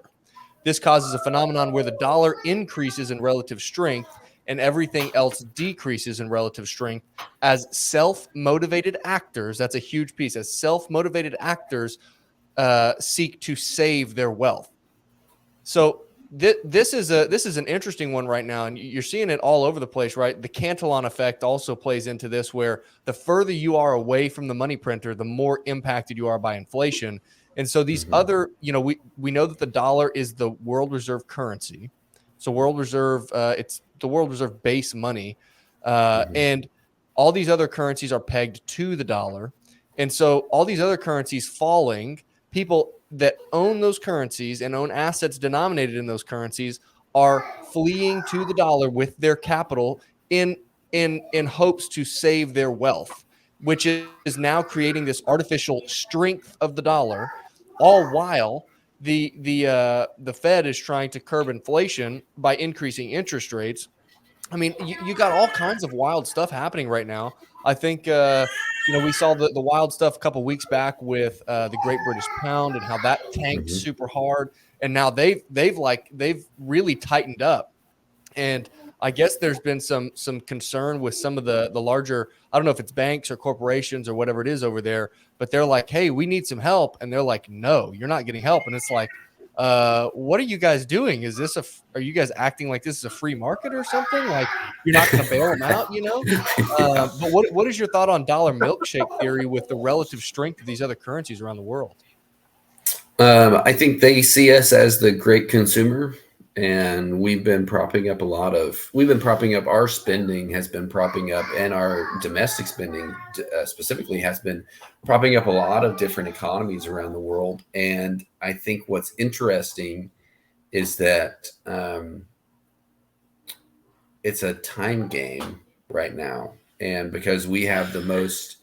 This causes a phenomenon where the dollar increases in relative strength and everything else decreases in relative strength as self-motivated actors. That's a huge piece. As self-motivated actors seek to save their wealth. So this is an interesting one right now, and you're seeing it all over the place, right? The Cantillon effect also plays into this, where the further you are away from the money printer, the more impacted you are by inflation. And so these other, we know that the dollar is the world reserve currency. So world reserve, it's the world reserve base money, and all these other currencies are pegged to the dollar. And so all these other currencies falling, people that own those currencies and own assets denominated in those currencies are fleeing to the dollar with their capital in hopes to save their wealth, which is now creating this artificial strength of the dollar, all while the Fed is trying to curb inflation by increasing interest rates. I mean, you got all kinds of wild stuff happening right now. I think we saw the wild stuff a couple of weeks back with the Great British Pound and how that tanked super hard, and now they've really tightened up. And I guess there's been some concern with some of the larger, I don't know if it's banks or corporations or whatever it is over there, but they're like, hey, we need some help, and they're like, no, you're not getting help. And it's like, what are you guys doing? Are you guys acting like this is a free market or something? Like you're not going to bail them out, But what is your thought on dollar milkshake theory with the relative strength of these other currencies around the world? I think they see us as the great consumer, and we've been propping up our spending has been propping up, and our domestic spending specifically has been propping up a lot of different economies around the world. And I think what's interesting is that it's a time game right now. And because we have the most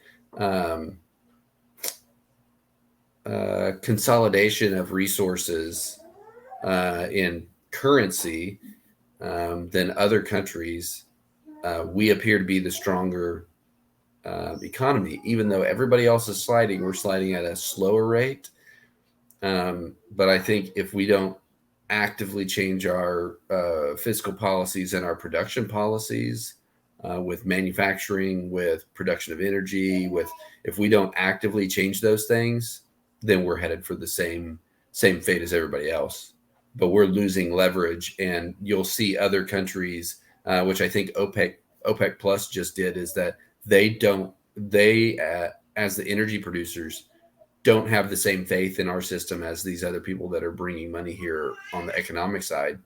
consolidation of resources in currency than other countries, we appear to be the stronger economy. Even though everybody else is sliding, we're sliding at a slower rate. But I think if we don't actively change our fiscal policies and our production policies with manufacturing, with production of energy, if we don't actively change those things, then we're headed for the same fate as everybody else. But we're losing leverage, and you'll see other countries, which I think OPEC Plus just did, is that they as the energy producers, don't have the same faith in our system as these other people that are bringing money here on the economic side,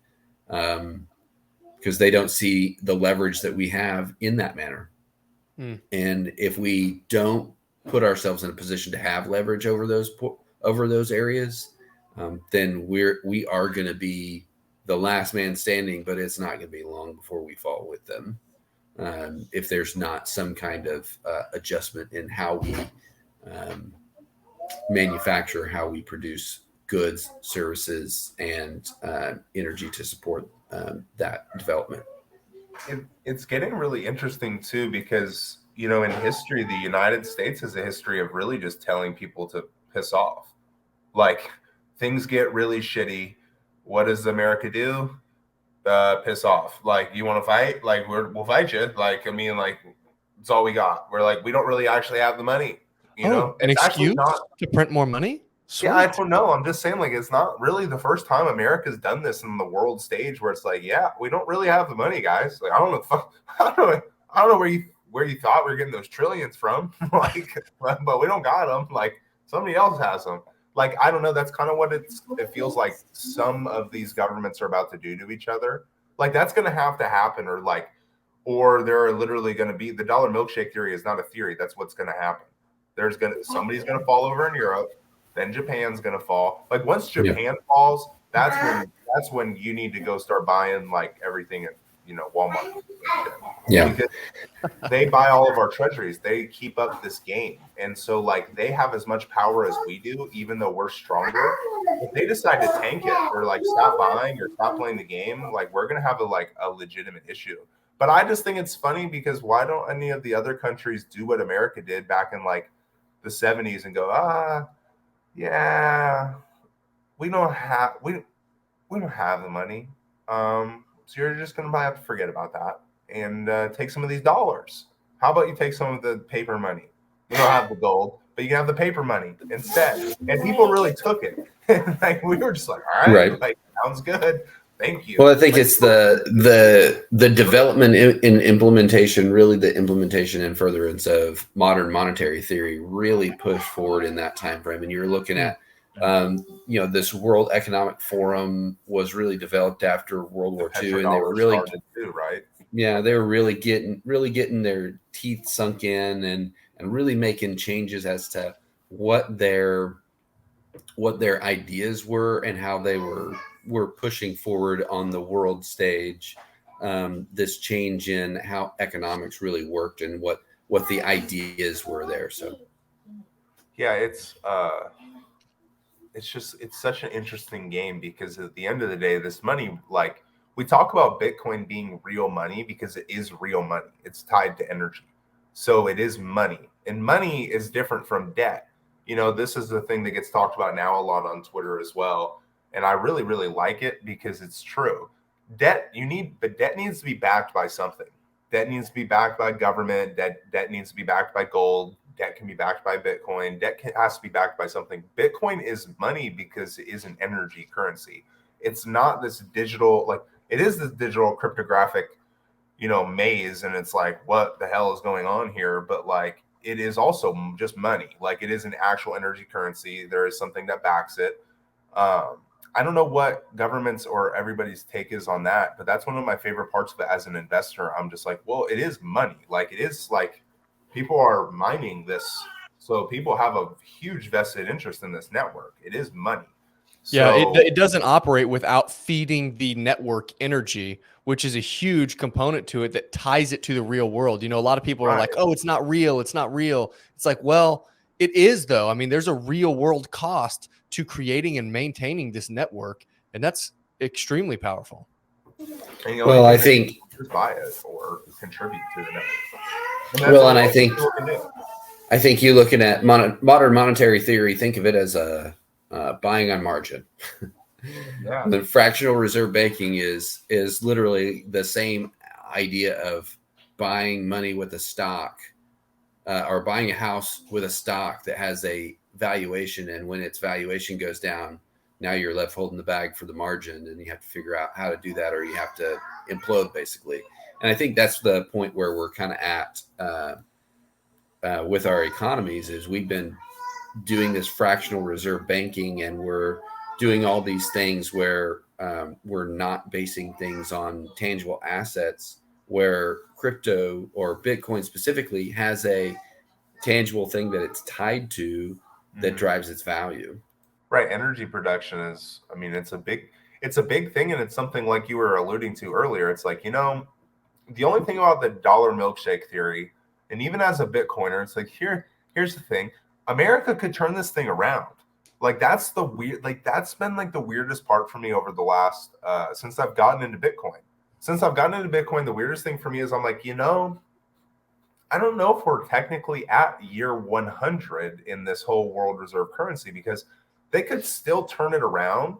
because they don't see the leverage that we have in that manner. And if we don't put ourselves in a position to have leverage over those areas, then we are going to be the last man standing, but it's not going to be long before we fall with them. If there's not some kind of adjustment in how we manufacture, how we produce goods, services, and energy to support that development. It's getting really interesting too, because in history, the United States has a history of really just telling people to piss off. Like, things get really shitty. What does America do? Piss off. Like, you want to fight? Like, we'll fight you. Like, I mean, like, it's all we got. We're like, we don't really actually have the money. An excuse to print more money? Sweet. Yeah, I don't know. I'm just saying, like, it's not really the first time America's done this in the world stage, where it's like, yeah, we don't really have the money, guys. Like, I don't know where you thought we were getting those trillions from, like, but we don't got them. Like, somebody else has them. Like, I don't know. That's kind of what it feels like some of these governments are about to do to each other. Like, that's going to have to happen, or there are literally going to be, the dollar milkshake theory is not a theory. That's what's going to happen. Somebody's going to fall over in Europe, then Japan's going to fall. Like, once Japan falls, that's when you need to go start buying like everything Walmart. Yeah. Because they buy all of our treasuries. They keep up this game. And so like they have as much power as we do, even though we're stronger. If they decide to tank it or like stop buying or stop playing the game, like we're gonna have a legitimate issue. But I just think it's funny because why don't any of the other countries do what America did back in like the 70s and go, yeah, we don't have the money. So you're just gonna have to forget about that and take some of these dollars. How about you take some of the paper money? We don't have the gold, but you can have the paper money instead. And people really took it. Like we were just like, all right, like sounds good. Thank you. Well, I think it's the development in implementation, really the implementation and furtherance of modern monetary theory really pushed forward in that time frame. And you're looking at this World Economic Forum was really developed after World War II, and they were really they were really getting their teeth sunk in and really making changes as to what their ideas were and how they were pushing forward on the world stage. This change in how economics really worked and what the ideas were there. So yeah, it's such an interesting game because at the end of the day, this money, like we talk about Bitcoin being real money because it is real money. It's tied to energy. So it is money, and money is different from debt. This is the thing that gets talked about now a lot on Twitter as well. And I really, really like it because it's true. Debt needs to be backed by something. Debt needs to be backed by government. Debt needs to be backed by gold. Debt can be backed by Bitcoin. Debt has to be backed by something. Bitcoin is money because it is an energy currency. It's not this digital, like it is this digital cryptographic, maze. And it's like, what the hell is going on here? But like, it is also just money. Like it is an actual energy currency. There is something that backs it. I don't know what governments or everybody's take is on that, but that's one of my favorite parts of it as an investor. I'm just like, well, it is money. Like it is like people are mining this. So people have a huge vested interest in this network. It is money. Yeah, it doesn't operate without feeding the network energy, which is a huge component to it that ties it to the real world. A lot of people are like, oh, it's not real. It's not real. It's like, well, it is, though. I mean, there's a real world cost to creating and maintaining this network, and that's extremely powerful. Well, I think buy it or contribute to the network. And I think you looking at modern monetary theory, think of it as a buying on margin. Yeah. The fractional reserve banking is literally the same idea of buying money with a stock or buying a house with a stock that has a valuation. And when its valuation goes down, now you're left holding the bag for the margin, and you have to figure out how to do that, or you have to implode basically. And I think that's the point where we're kind of at with our economies is we've been doing this fractional reserve banking, and we're doing all these things where we're not basing things on tangible assets, where crypto or Bitcoin specifically has a tangible thing that it's tied to that drives its value. Right. Energy production is, I mean, it's a big thing. And it's something like you were alluding to earlier. It's like, the only thing about the dollar milkshake theory, and even as a Bitcoiner, it's like, here's the thing. America could turn this thing around. Like that's been like the weirdest part for me over the last since I've gotten into Bitcoin. The weirdest thing for me is I'm like, I don't know if we're technically at year 100 in this whole world reserve currency, because they could still turn it around.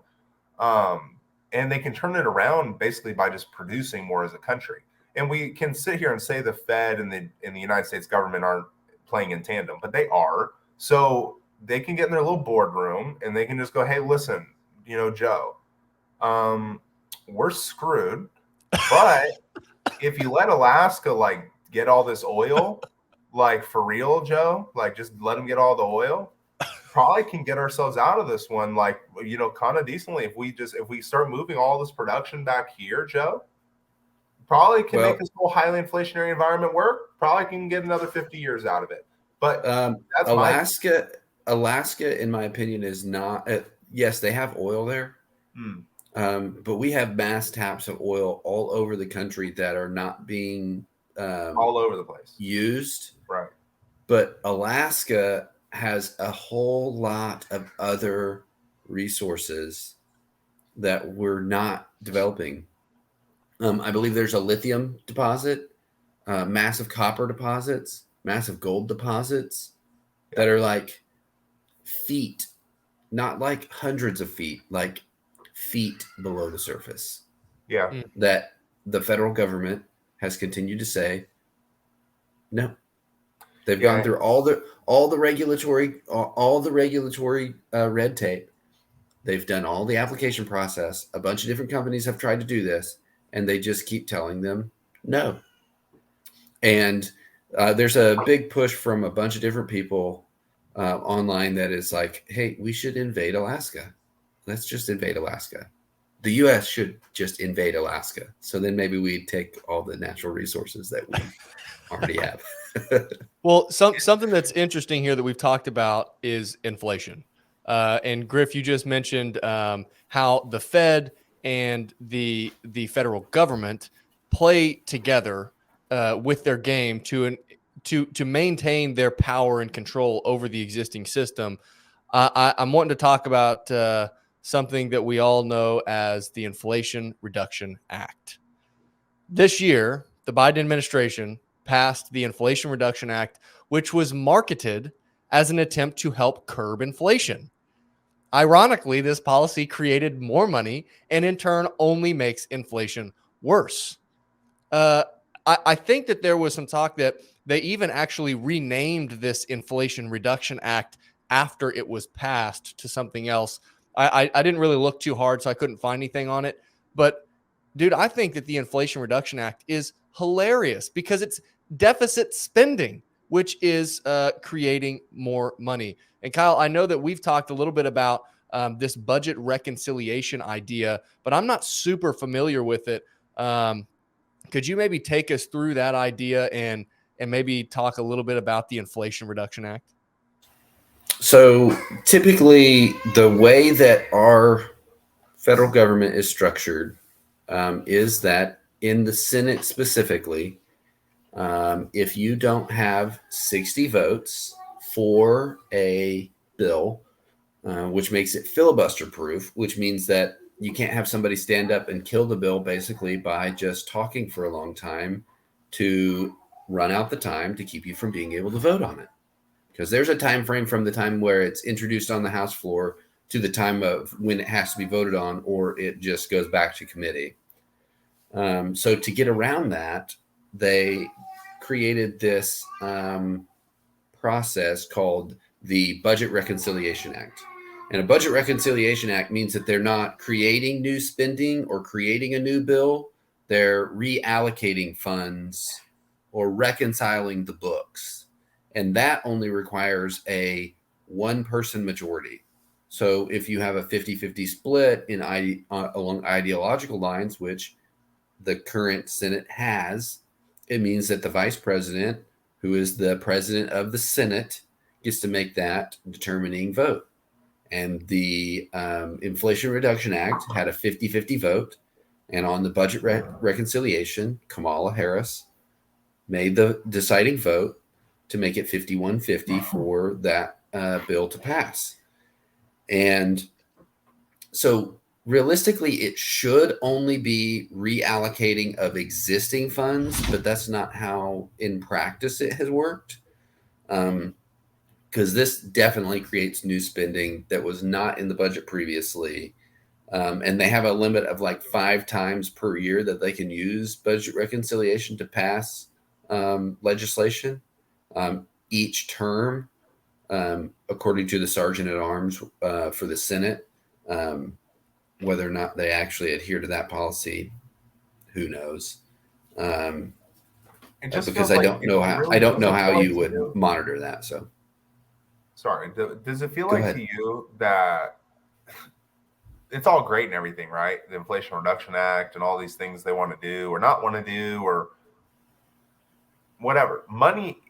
And they can turn it around basically by just producing more as a country. And we can sit here and say the Fed and the United States government aren't playing in tandem, but they are. So they can get in their little boardroom and they can just go, hey, listen, Joe, we're screwed. But if you let Alaska get all this oil, for real, Joe, just let them get all the oil, probably can get ourselves out of this one, kind of decently. If we start moving all this production back here, Joe, probably can make this whole highly inflationary environment work. Probably can get another 50 years out of it. But that's Alaska, in my opinion, is not. Yes, they have oil there, But we have mass taps of oil all over the country that are not being all over the place. used. Right. But Alaska has a whole lot of other resources that we're not developing. I believe there's a lithium deposit, massive copper deposits, massive gold deposits that are like feet, not like hundreds of feet, like feet below the surface. Yeah. That the federal government has continued to say, no. They've gone through all the regulatory red tape. They've done all the application process. A bunch of different companies have tried to do this, and they just keep telling them no. And there's a big push from a bunch of different people online that is like, hey, we should invade Alaska. Let's just invade Alaska. The U.S. should just invade Alaska. So then maybe we'd take all the natural resources that we already have. Well, something that's interesting here that we've talked about is inflation. And Griff, you just mentioned how the Fed and the federal government play together with their game to maintain their power and control over the existing system. I'm wanting to talk about something that we all know as the Inflation Reduction Act. This year, the Biden administration passed the Inflation Reduction Act, which was marketed as an attempt to help curb inflation. Ironically, this policy created more money and in turn only makes inflation worse. I think that there was some talk that they even actually renamed this Inflation Reduction Act after it was passed to something else. I didn't really look too hard, so I couldn't find anything on it. But, dude, I think that the Inflation Reduction Act is hilarious because it's deficit spending, which is creating more money. And Kyle, I know that we've talked a little bit about this budget reconciliation idea, but I'm not super familiar with it. Could you maybe take us through that idea and maybe talk a little bit about the Inflation Reduction Act? So typically the way that our federal government is structured is that in the Senate specifically, if you don't have 60 votes for a bill, which makes it filibuster proof, which means that you can't have somebody stand up and kill the bill basically by just talking for a long time to run out the time to keep you from being able to vote on it. Because there's a time frame from the time where it's introduced on the House floor to the time of when it has to be voted on, or it just goes back to committee. So to get around that, they created this process called the Budget Reconciliation Act. And a Budget Reconciliation Act means that they're not creating new spending or creating a new bill. They're reallocating funds or reconciling the books. And that only requires a one-person majority. So if you have a 50-50 split along ideological lines, which the current Senate has, it means that the vice president, who is the president of the Senate, gets to make that determining vote. And the Inflation Reduction Act had a 50-50 vote. And on the budget reconciliation, Kamala Harris made the deciding vote to make it 51-50 for that bill to pass. And so realistically, it should only be reallocating of existing funds, but that's not how in practice it has worked. Because this definitely creates new spending that was not in the budget previously. And they have a limit of like 5 times per year that they can use budget reconciliation to pass legislation. Each term, according to the Sergeant at Arms for the Senate, whether or not they actually adhere to that policy, who knows? Because I don't know how you would monitor that. So, sorry, does it feel like to you that it's all great and everything, right? The Inflation Reduction Act and all these things they want to do or not want to do or whatever. Money,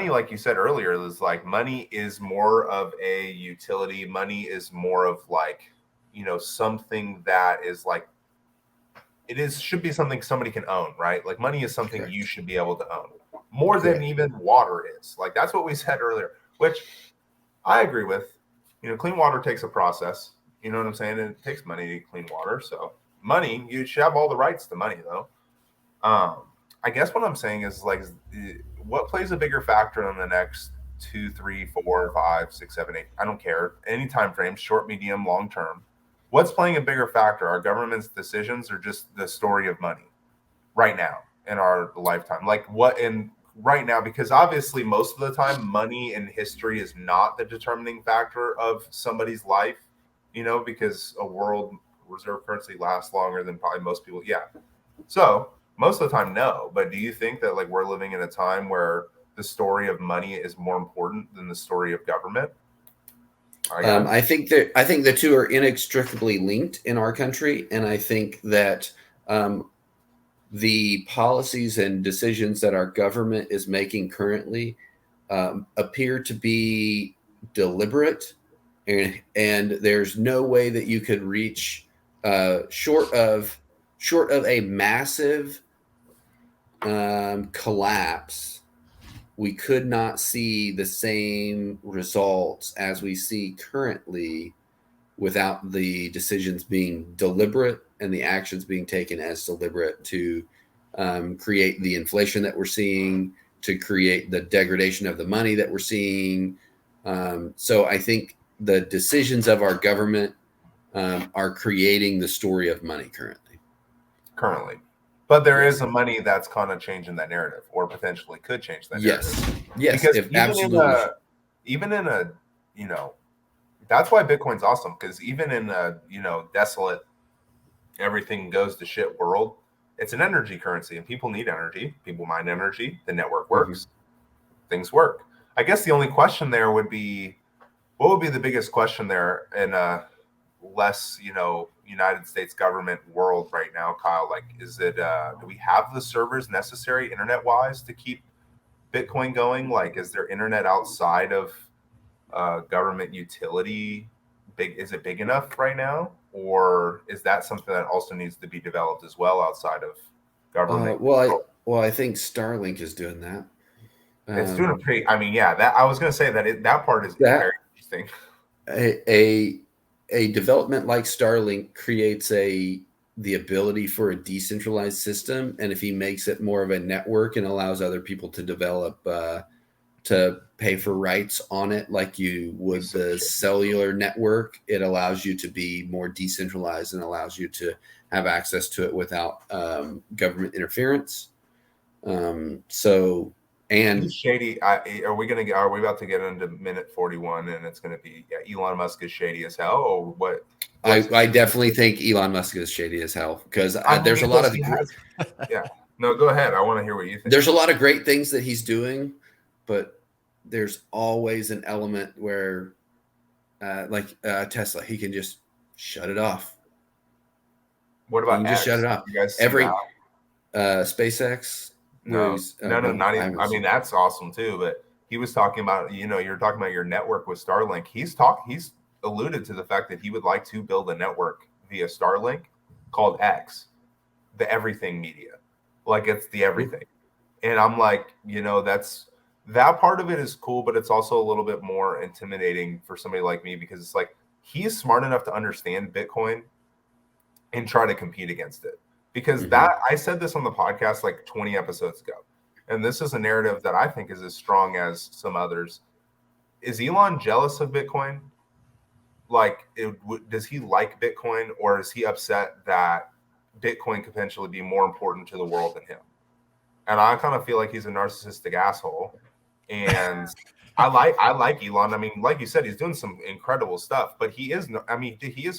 like you said earlier, is like money is more of a utility. Money is more of like something that is like, should be something somebody can own, right? Like money is something Correct. you should be able to own more than Correct. even water is. Like that's what we said earlier, which I agree with. Clean water takes a process. You know what I'm saying? And it takes money to clean water. So money, you should have all the rights to money though. I guess what I'm saying is like, what plays a bigger factor in the next 2, 3, 4, 5, 6, 7, 8? I don't care. Any time frame, short, medium, long term. What's playing a bigger factor? Our government's decisions or just the story of money right now in our lifetime? Like what in right now? Because obviously most of the time money in history is not the determining factor of somebody's life, because a world reserve currency lasts longer than probably most people. Yeah. So most of the time, no. But do you think that like we're living in a time where the story of money is more important than the story of government? I think the two are inextricably linked in our country, and I think that the policies and decisions that our government is making currently appear to be deliberate, and there's no way that you could reach short of a massive collapse. We could not see the same results as we see currently without the decisions being deliberate and the actions being taken as deliberate to create the inflation that we're seeing, to create the degradation of the money that we're seeing. So I think the decisions of our government are creating the story of money currently. But there is a money that's kind of changing that narrative, or potentially could change that narrative. Yes, because absolutely. Even in a, that's why Bitcoin's awesome. Because even in a, desolate, everything goes to shit world, it's an energy currency, and people need energy. People mine energy. The network works. Things work. I guess the only question there would be, what would be the biggest question there in a less, United States government world right now, Kyle? Like, is it, do we have the servers necessary internet wise to keep Bitcoin going? Like, is there internet outside of government utility is it big enough right now? Or is that something that also needs to be developed as well outside of government? Well, I think Starlink is doing that. It's doing a pretty, that I was going to say that part is very interesting. A development like Starlink creates the ability for a decentralized system, and if he makes it more of a network and allows other people to develop to pay for rights on it like you would the cellular network, it allows you to be more decentralized and allows you to have access to it without government interference. And he's shady. Are we about to get into minute 41 and it's going to be Elon Musk is shady as hell, or what? I definitely think Elon Musk is shady as hell because there's a lot of No, go ahead. I want to hear what you think. There's a lot of great things that he's doing, but there's always an element where, like Tesla, he can just shut it off. What about just shut it off? You guys SpaceX. No, not even. I mean, that's awesome too. But he was talking about, you're talking about your network with Starlink. He's alluded to the fact that he would like to build a network via Starlink called X, the everything media. Like it's the everything. And I'm like, that part of it is cool, but it's also a little bit more intimidating for somebody like me because it's like he's smart enough to understand Bitcoin and try to compete against it. Because I said this on the podcast like 20 episodes ago, and this is a narrative that I think is as strong as some others. Is Elon jealous of Bitcoin? Like, does he like Bitcoin, or is he upset that Bitcoin could potentially be more important to the world than him? And I kind of feel like he's a narcissistic asshole. And I like Elon. I mean, like you said, he's doing some incredible stuff, but he is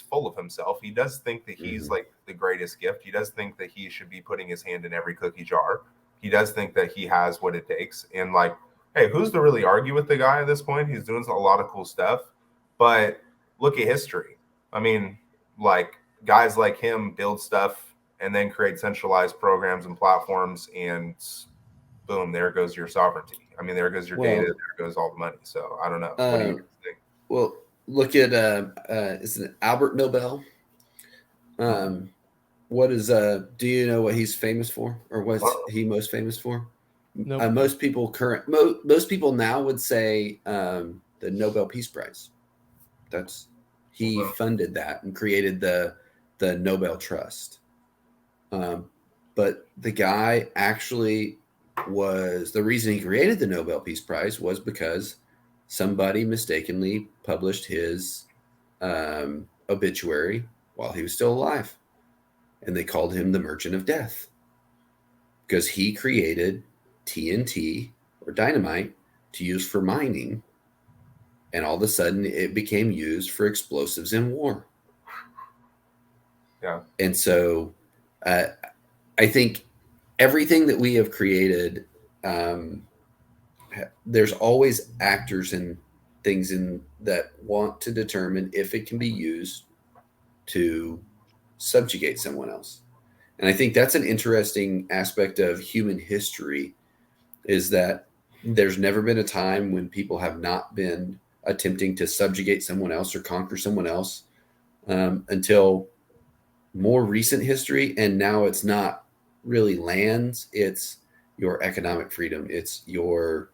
full of himself. He does think that he's like the greatest gift. He does think that he should be putting his hand in every cookie jar. He does think that he has what it takes. And like, hey, who's to really argue with the guy at this point? He's doing a lot of cool stuff, but look at history. I mean, like guys like him build stuff and then create centralized programs and platforms, and boom, there goes your sovereignty. I mean, there goes your data, there goes all the money. So I don't know. What do you think? Well, look at is it Albert Nobel? What is do you know what he's famous for, or what's he most famous for? Nope. Most people now would say the Nobel Peace Prize. That's he funded that and created the Nobel Trust. But the guy actually was the reason he created the Nobel Peace Prize was because somebody mistakenly published his obituary while he was still alive, and they called him the Merchant of Death because he created TNT or dynamite to use for mining, and all of a sudden it became used for explosives in war. Yeah. And so I think everything that we have created, there's always actors and things in that want to determine if it can be used to subjugate someone else. And I think that's an interesting aspect of human history, is that there's never been a time when people have not been attempting to subjugate someone else or conquer someone else until more recent history. And now it's not really lands, it's your economic freedom, it's your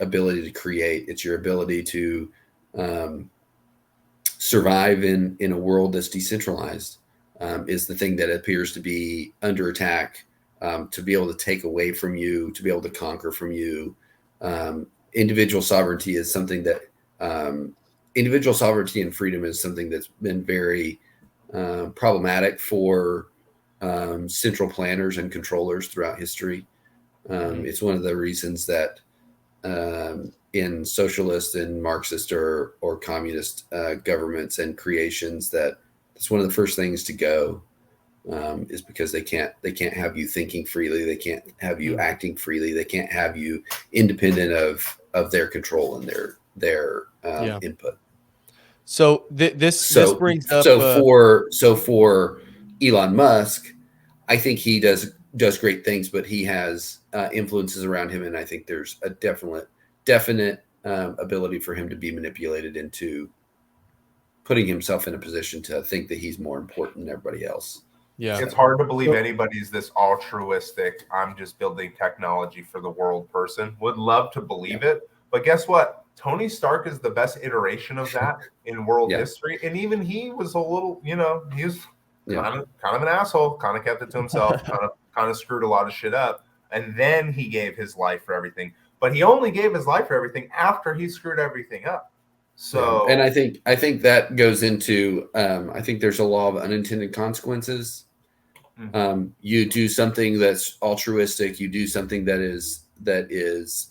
ability to create, it's your ability to survive in a world that's decentralized is the thing that appears to be under attack, to be able to take away from you, to be able to conquer from you. Individual sovereignty is something that individual sovereignty and freedom is something that's been very problematic for central planners and controllers throughout history. It's one of the reasons that in socialist and Marxist or communist governments and creations, that it's one of the first things to go, is because they can't have you thinking freely, they can't have you acting freely, they can't have you independent of their control and their input. So this brings up for Elon Musk, I think he does great things, but he has influences around him, and I think there's a definite ability for him to be manipulated into putting himself in a position to think that he's more important than everybody else. Yeah, it's hard to believe anybody's this altruistic, I'm just building technology for the world person. Would love to believe it, but guess what? Tony Stark is the best iteration of that in world history, and even he was a little, he was kind of an asshole, kind of kept it to himself, kind of screwed a lot of shit up, and then he gave his life for everything. But he only gave his life for everything after he screwed everything up. So, and I think that goes into I think there's a law of unintended consequences. You do something that's altruistic, you do something that is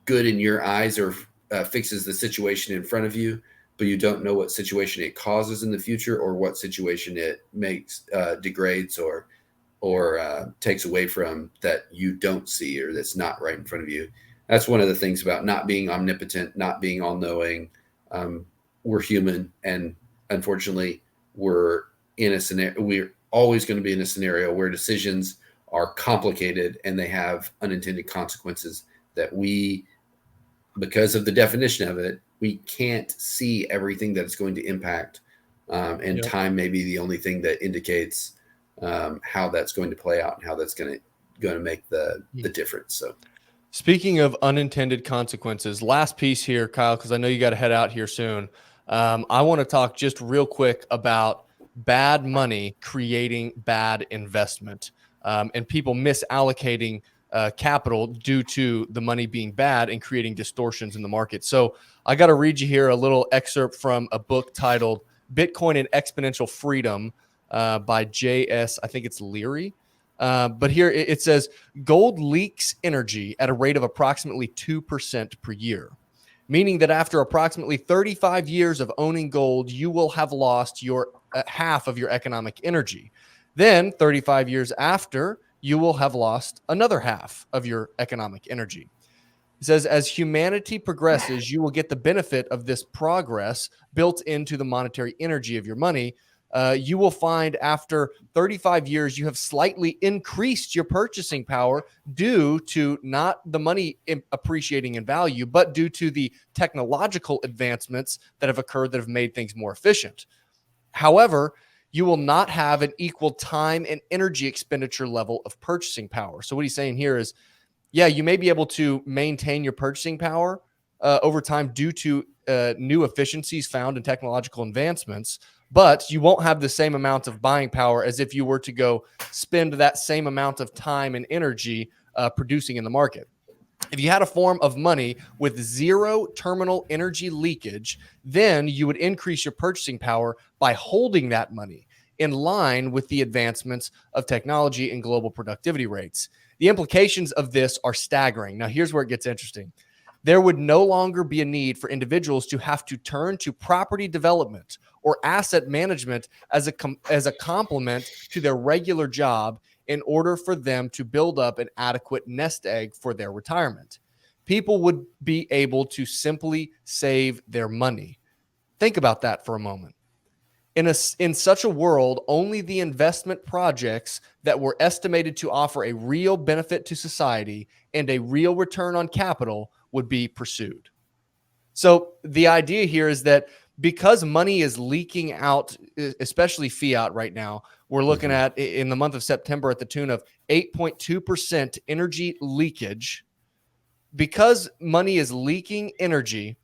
good in your eyes, or fixes the situation in front of you, but you don't know what situation it causes in the future, or what situation it makes degrades or takes away from, that you don't see, or that's not right in front of you. That's one of the things about not being omnipotent, not being all-knowing. We're human, and unfortunately we're always going to be in a scenario where decisions are complicated and they have unintended consequences that we, because of the definition of it, we can't see everything that it's going to impact. And time may be the only thing that indicates how that's going to play out and how that's going to make the difference. So, speaking of unintended consequences, last piece here, Kyle, because I know you got to head out here soon. I want to talk just real quick about bad money creating bad investment, and people misallocating capital due to the money being bad and creating distortions in the market. So I got to read you here a little excerpt from a book titled Bitcoin and Exponential Freedom by J.S. I think it's Leary. But here it says, gold leaks energy at a rate of approximately 2% per year, meaning that after approximately 35 years of owning gold, you will have lost your half of your economic energy. Then 35 years after, you will have lost another half of your economic energy. It says, as humanity progresses, you will get the benefit of this progress built into the monetary energy of your money. you will find after 35 years, you have slightly increased your purchasing power due to not the money appreciating in value, but due to the technological advancements that have occurred that have made things more efficient. However, you will not have an equal time and energy expenditure level of purchasing power. So what he's saying here is, yeah, you may be able to maintain your purchasing power over time due to new efficiencies found in technological advancements, but you won't have the same amount of buying power as if you were to go spend that same amount of time and energy producing in the market. If you had a form of money with zero terminal energy leakage, then you would increase your purchasing power by holding that money in line with the advancements of technology and global productivity rates. The implications of this are staggering. Now, here's where it gets interesting. There would no longer be a need for individuals to have to turn to property development or asset management as a complement to their regular job in order for them to build up an adequate nest egg for their retirement. People would be able to simply save their money. Think about that for a moment. In such a world, only the investment projects that were estimated to offer a real benefit to society and a real return on capital would be pursued. So the idea here is that because money is leaking out, especially fiat right now, we're looking at in the month of September at the tune of 8.2% energy leakage. Because money is leaking energy,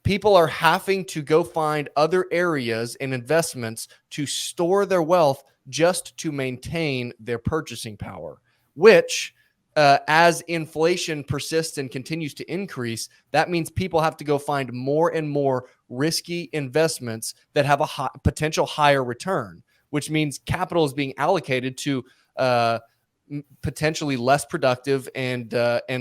people are having to go find other areas and investments to store their wealth just to maintain their purchasing power, which as inflation persists and continues to increase, that means people have to go find more and more risky investments that have a potential higher return, which means capital is being allocated to potentially less productive and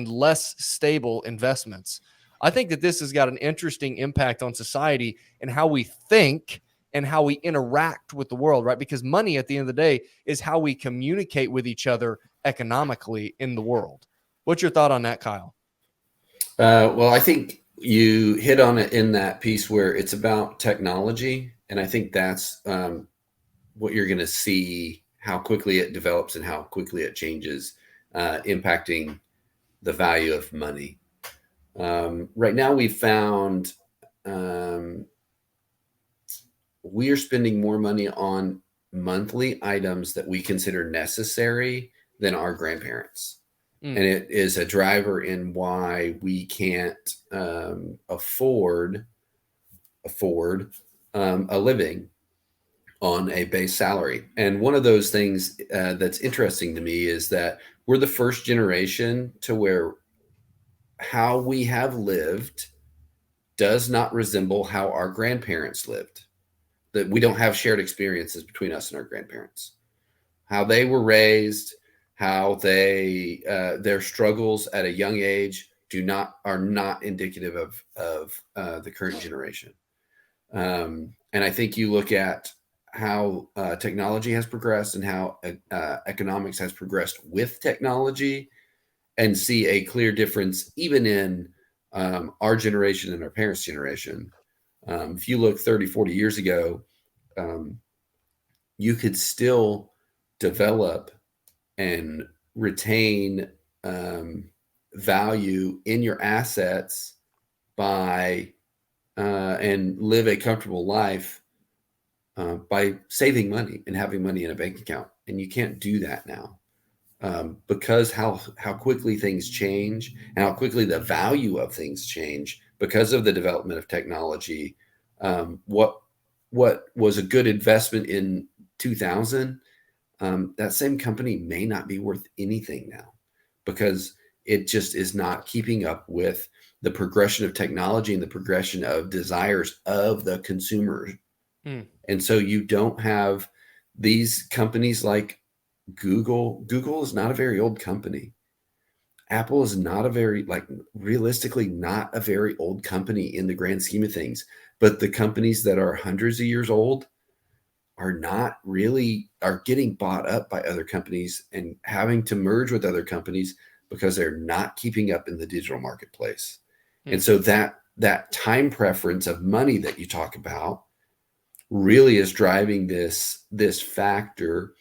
less stable investments. I think that this has got an interesting impact on society and how we think and how we interact with the world, right? Because money at the end of the day is how we communicate with each other economically in the world. What's your thought on that, Kyle? Well, I think you hit on it in that piece where it's about technology. And I think that's what you're going to see, how quickly it develops and how quickly it changes, impacting the value of money. Right now, we found we are spending more money on monthly items that we consider necessary than our grandparents. And it is a driver in why we can't afford a living on a base salary. And one of those things that's interesting to me is that we're the first generation to where how we have lived does not resemble how our grandparents lived. That we don't have shared experiences between us and our grandparents. How they were raised, how they their struggles at a young age are not indicative of the current generation. And I think you look at how technology has progressed and how economics has progressed with technology, and see a clear difference even in our generation and our parents' generation. If you look 30, 40 years ago, you could still develop and retain value in your assets by and live a comfortable life by saving money and having money in a bank account. And you can't do that now. Because how quickly things change and how quickly the value of things change because of the development of technology. What was a good investment in 2000, that same company may not be worth anything now because it just is not keeping up with the progression of technology and the progression of desires of the consumer. And so you don't have these companies like Google is not a very old company. Apple is not realistically not a very old company in the grand scheme of things. But the companies that are hundreds of years old are getting bought up by other companies and having to merge with other companies because they're not keeping up in the digital marketplace. And so that time preference of money that you talk about really is driving this factor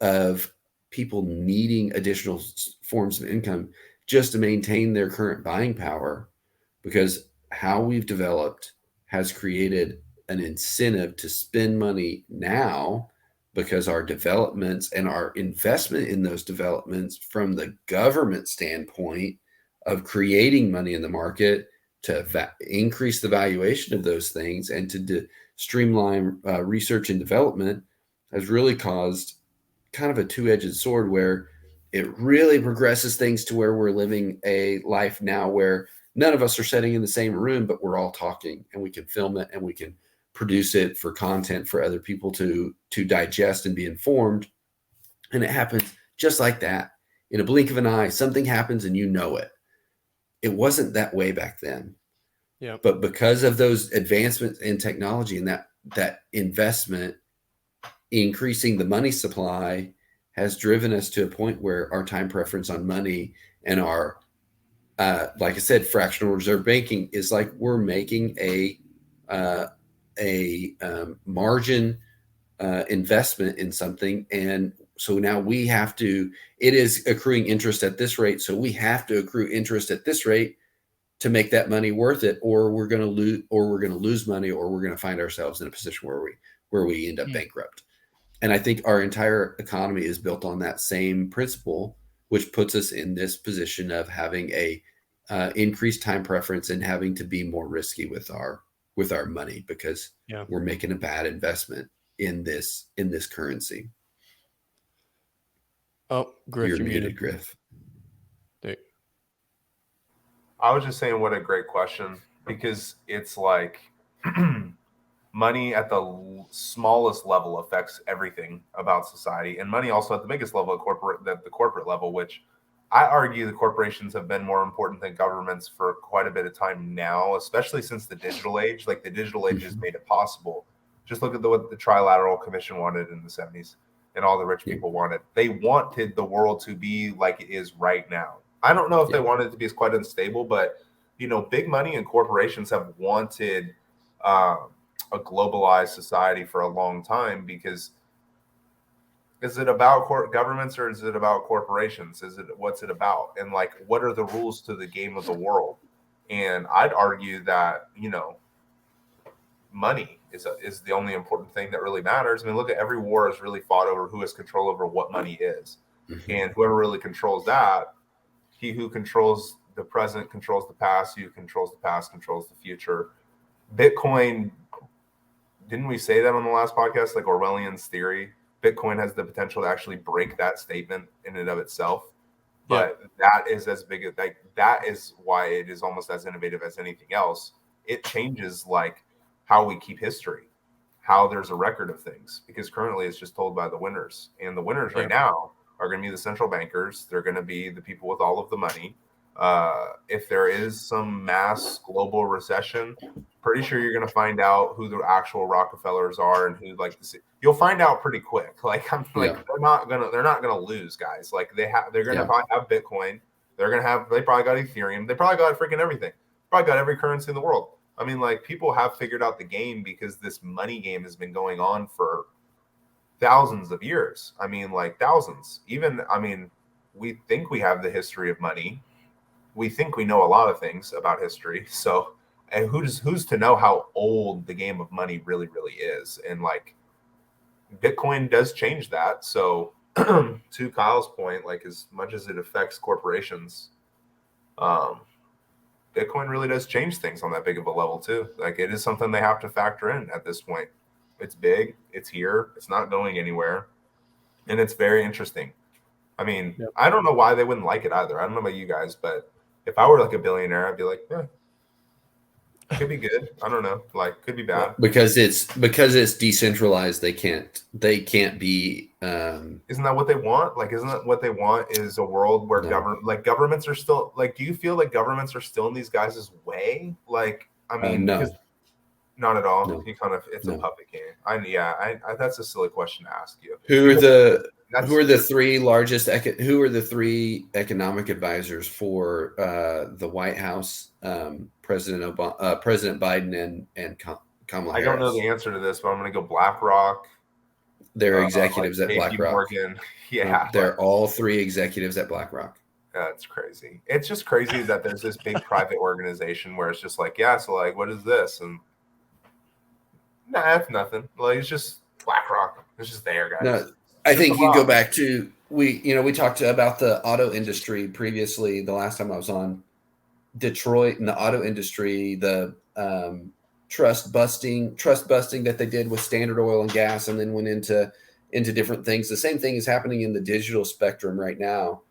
of people needing additional forms of income just to maintain their current buying power, because how we've developed has created an incentive to spend money now, because our developments and our investment in those developments from the government standpoint of creating money in the market to increase the valuation of those things and to streamline research and development has really caused kind of a two-edged sword, where it really progresses things to where we're living a life now where none of us are sitting in the same room, but we're all talking, and we can film it and we can produce it for content for other people to digest and be informed. And it happens just like that. In a blink of an eye, something happens and you know it. It wasn't that way back then. Yeah. But because of those advancements in technology and that investment, increasing the money supply has driven us to a point where our time preference on money and our, like I said, fractional reserve banking is like we're making a margin investment in something. And so now we have to, it is accruing interest at this rate. So we have to accrue interest at this rate to make that money worth it, or we're going to lose money, or we're going to find ourselves in a position where we end up bankrupt. And I think our entire economy is built on that same principle, which puts us in this position of having a increased time preference and having to be more risky with our money, because we're making a bad investment in this currency. Oh, Griff, you're muted. muted, Griff. I was just saying, what a great question, because it's like money at the smallest level affects everything about society, and money also at the biggest level, the corporate level, which I argue the corporations have been more important than governments for quite a bit of time now, especially since the digital age. Like the digital age has made it possible. Just look at what the Trilateral Commission wanted in the 70s and all the rich people wanted. They wanted the world to be like it is right now. I don't know if they wanted it to be quite unstable, but big money and corporations have wanted a globalized society for a long time, because is it about governments or is it about corporations? What's it about? And like, what are the rules to the game of the world? And I'd argue that, money is the only important thing that really matters. I mean, look at every war is really fought over who has control over what money is. And whoever really controls that, he who controls the present controls the past, he who controls the past controls the future. Bitcoin, didn't we say that on the last podcast? Like Orwellian's theory, Bitcoin has the potential to actually break that statement in and of itself. But that is as big as that is why it is almost as innovative as anything else. It changes like how we keep history, how there's a record of things, because currently it's just told by the winners. And the winners right now are going to be the central bankers. They're going to be the people with all of the money. If there is some mass global recession, pretty sure you're going to find out who the actual Rockefellers are and who you'll find out pretty quick. Like they're not gonna lose, guys. Like they're gonna probably have Bitcoin. They probably got Ethereum. They probably got freaking everything. Probably got every currency in the world. I mean, like people have figured out the game because this money game has been going on for thousands of years. I mean, like thousands. We think we have the history of money. We think we know a lot of things about history. So, and who's to know how old the game of money really, really is? And like Bitcoin does change that. So to Kyle's point, like as much as it affects corporations, Bitcoin really does change things on that big of a level too. Like it is something they have to factor in at this point. It's big, it's here, it's not going anywhere. And it's very interesting. I mean, I don't know why they wouldn't like it either. I don't know about you guys, but if I were like a billionaire, I'd be like, could be good. I don't know. Like, could be bad. Because it's decentralized. They can't be. Isn't that what they want? Like, isn't that what they want? Is a world where governments are still like? Do you feel like governments are still in these guys' way? Like, I mean, no, not at all. No. It's a puppet game. That's a silly question to ask you. Who are the three economic advisors for the White House? President Biden and Kamala I Harris. don't know the answer to this, but I'm going to go BlackRock. They're executives at JP BlackRock. Morgan. Yeah. They're all 3 executives at BlackRock. That's crazy. It's just crazy that there's this big private organization where it's just like, yeah, so like, what is this? And nah, that's nothing. Like, it's just BlackRock. It's just there, guys. No, I think you go back to we talked about the auto industry previously. The last time I was on Detroit and the auto industry, the trust busting that they did with Standard Oil and Gas, and then went into different things. The same thing is happening in the digital spectrum right now.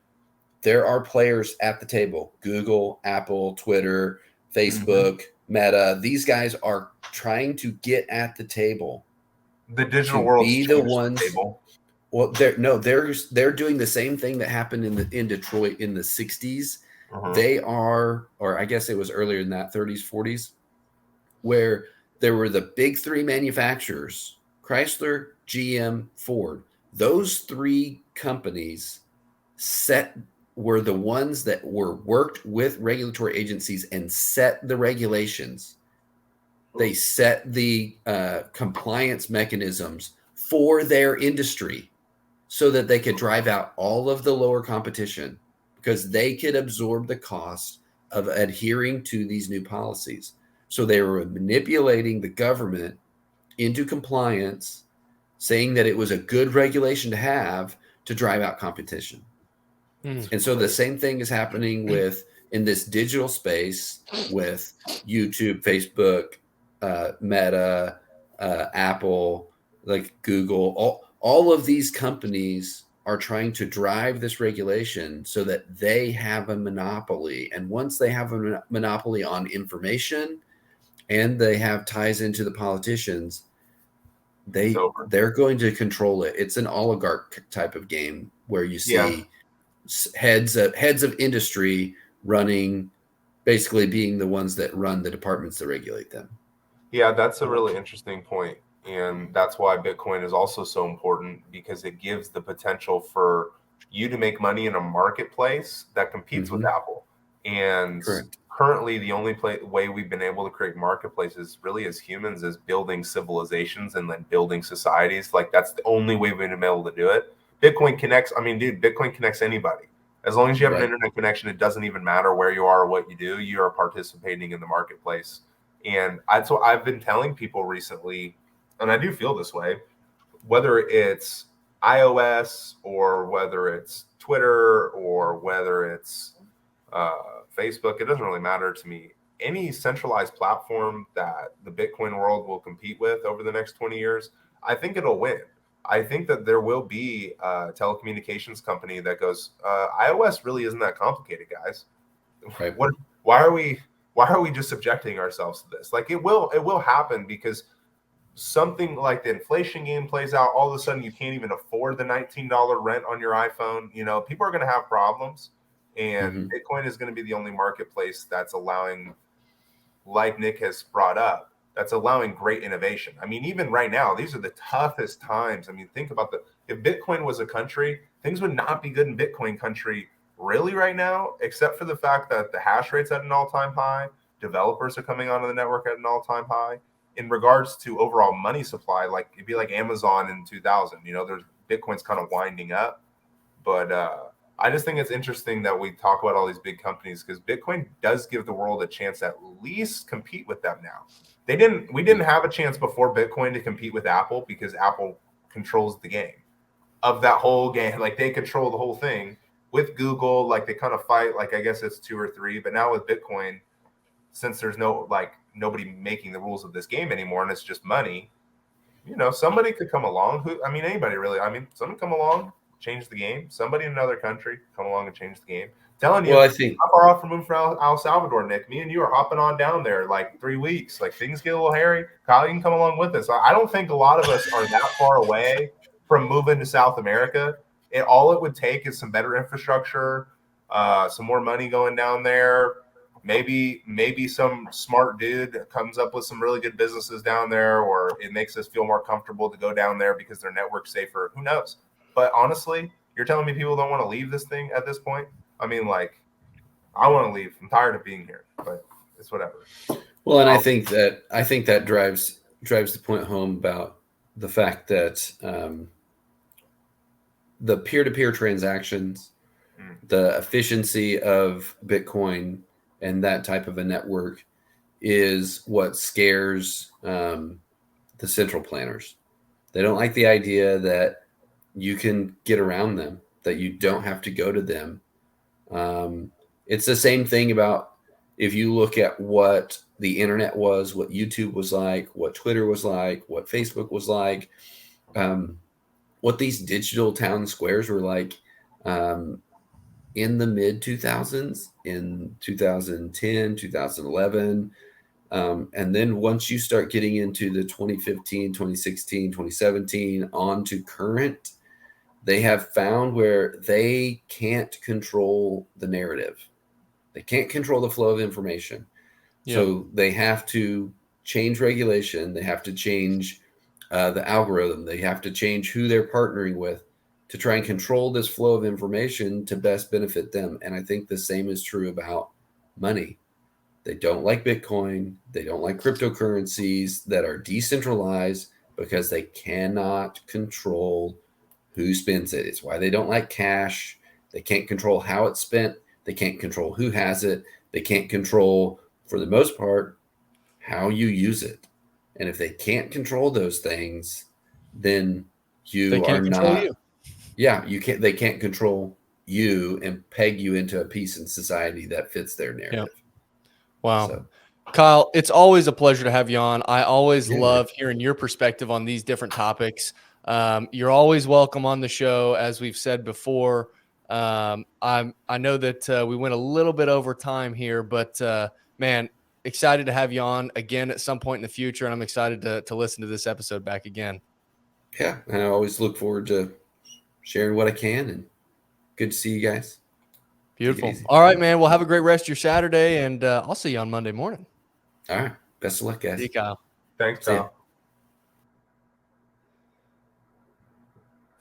There are players at the table: Google, Apple, Twitter, Facebook, Meta. These guys are trying to get at the table. The digital to world be the ones. Well, they're doing the same thing that happened in Detroit in the 60s. They are, or I guess it was earlier than that, 30s, 40s, where there were the big 3 manufacturers: Chrysler, GM, Ford. Those 3 companies were the ones that worked with regulatory agencies and set the regulations. They set the compliance mechanisms for their industry so that they could drive out all of the lower competition, because they could absorb the cost of adhering to these new policies. So they were manipulating the government into compliance, saying that it was a good regulation to have to drive out competition. And so the same thing is happening in this digital space with YouTube, Facebook, Meta, Apple, like Google. All of these companies are trying to drive this regulation so that they have a monopoly. And once they have a monopoly on information and they have ties into the politicians, they're going to control it. It's an oligarch type of game where you see heads of industry running, basically being the ones that run the departments that regulate them. Yeah, that's a really interesting point. And that's why Bitcoin is also so important, because it gives the potential for you to make money in a marketplace that competes with Apple. And currently, the only way we've been able to create marketplaces really as humans is building civilizations and then building societies. Like, that's the only way we've been able to do it. Bitcoin connects. I mean, dude, Bitcoin connects anybody. As long as you have an internet connection, it doesn't even matter where you are or what you do. You are participating in the marketplace. And that's what I've been telling people recently, and I do feel this way, whether it's iOS or whether it's Twitter or whether it's Facebook, it doesn't really matter to me. Any centralized platform that the Bitcoin world will compete with over the next 20 years, I think it'll win. I think that there will be a telecommunications company that goes, iOS really isn't that complicated, guys. Right. Why are we just subjecting ourselves to this? Like, it will happen, because something like the inflation game plays out. All of a sudden, you can't even afford the $19 rent on your iPhone. You know, people are going to have problems, and Bitcoin is going to be the only marketplace that's allowing, like Nick has brought up, that's allowing great innovation. I mean, even right now, these are the toughest times. I mean, think about if Bitcoin was a country, things would not be good in Bitcoin country really right now, except for the fact that the hash rate's at an all-time high. Developers are coming onto the network at an all-time high. In regards to overall money supply, like it'd be like Amazon in 2000. You know, Bitcoin's kind of winding up, but I just think it's interesting that we talk about all these big companies, because Bitcoin does give the world a chance to at least compete with them now. We didn't have a chance before Bitcoin to compete with Apple, because Apple controls the game of that whole game. Like, they control the whole thing. With Google, like, they kind of fight, like, I guess it's 2 or 3, but now with Bitcoin, since there's nobody making the rules of this game anymore, and it's just money, you know, somebody could come along anybody really. Someone come along, change the game. Somebody in another country come along and change the game. Telling you, well, I think how far off removed from El Salvador, Nick? Me and you are hopping on down there like 3 weeks. Like, things get a little hairy. Kyle, you can come along with us. I don't think a lot of us are that far away from moving to South America. All it would take is some better infrastructure, some more money going down there. Maybe some smart dude comes up with some really good businesses down there, or it makes us feel more comfortable to go down there because their network's safer. Who knows? But honestly, you're telling me people don't want to leave this thing at this point? I mean, like, I want to leave. I'm tired of being here, but it's whatever. Well, and I think that drives drives the point home about the fact that the peer-to-peer transactions, the efficiency of Bitcoin and that type of a network is what scares the central planners. They don't like the idea that you can get around them, that you don't have to go to them. It's the same thing about if you look at what the internet was, what YouTube was like, what Twitter was like, what Facebook was like, what these digital town squares were like in the mid 2000s, in 2010, 2011. And then once you start getting into the 2015, 2016, 2017 on to current, they have found where they can't control the narrative. They can't control the flow of information. Yep. So they have to change regulation. They have to change the algorithm. They have to change who they're partnering with to try and control this flow of information to best benefit them. And I think the same is true about money. They don't like Bitcoin. They don't like cryptocurrencies that are decentralized because they cannot control who spends it. It's why they don't like cash. They can't control how it's spent. They can't control who has it. They can't control, for the most part, how you use it. And if they can't control those things, then you are not. Yeah, you can't. They can't control you and peg you into a piece in society that fits their narrative. Yep. Wow. So, Kyle, it's always a pleasure to have you on. I always love hearing your perspective on these different topics. You're always welcome on the show, as we've said before. I know that we went a little bit over time here, but man, excited to have you on again at some point in the future, and I'm excited to listen to this episode back again. Yeah, and I always look forward to sharing what I can, and good to see you guys. Beautiful. All right, man. Well, have a great rest of your Saturday, and I'll see you on Monday morning. All right. Best of luck, guys. See you, Kyle. Thanks, Kyle.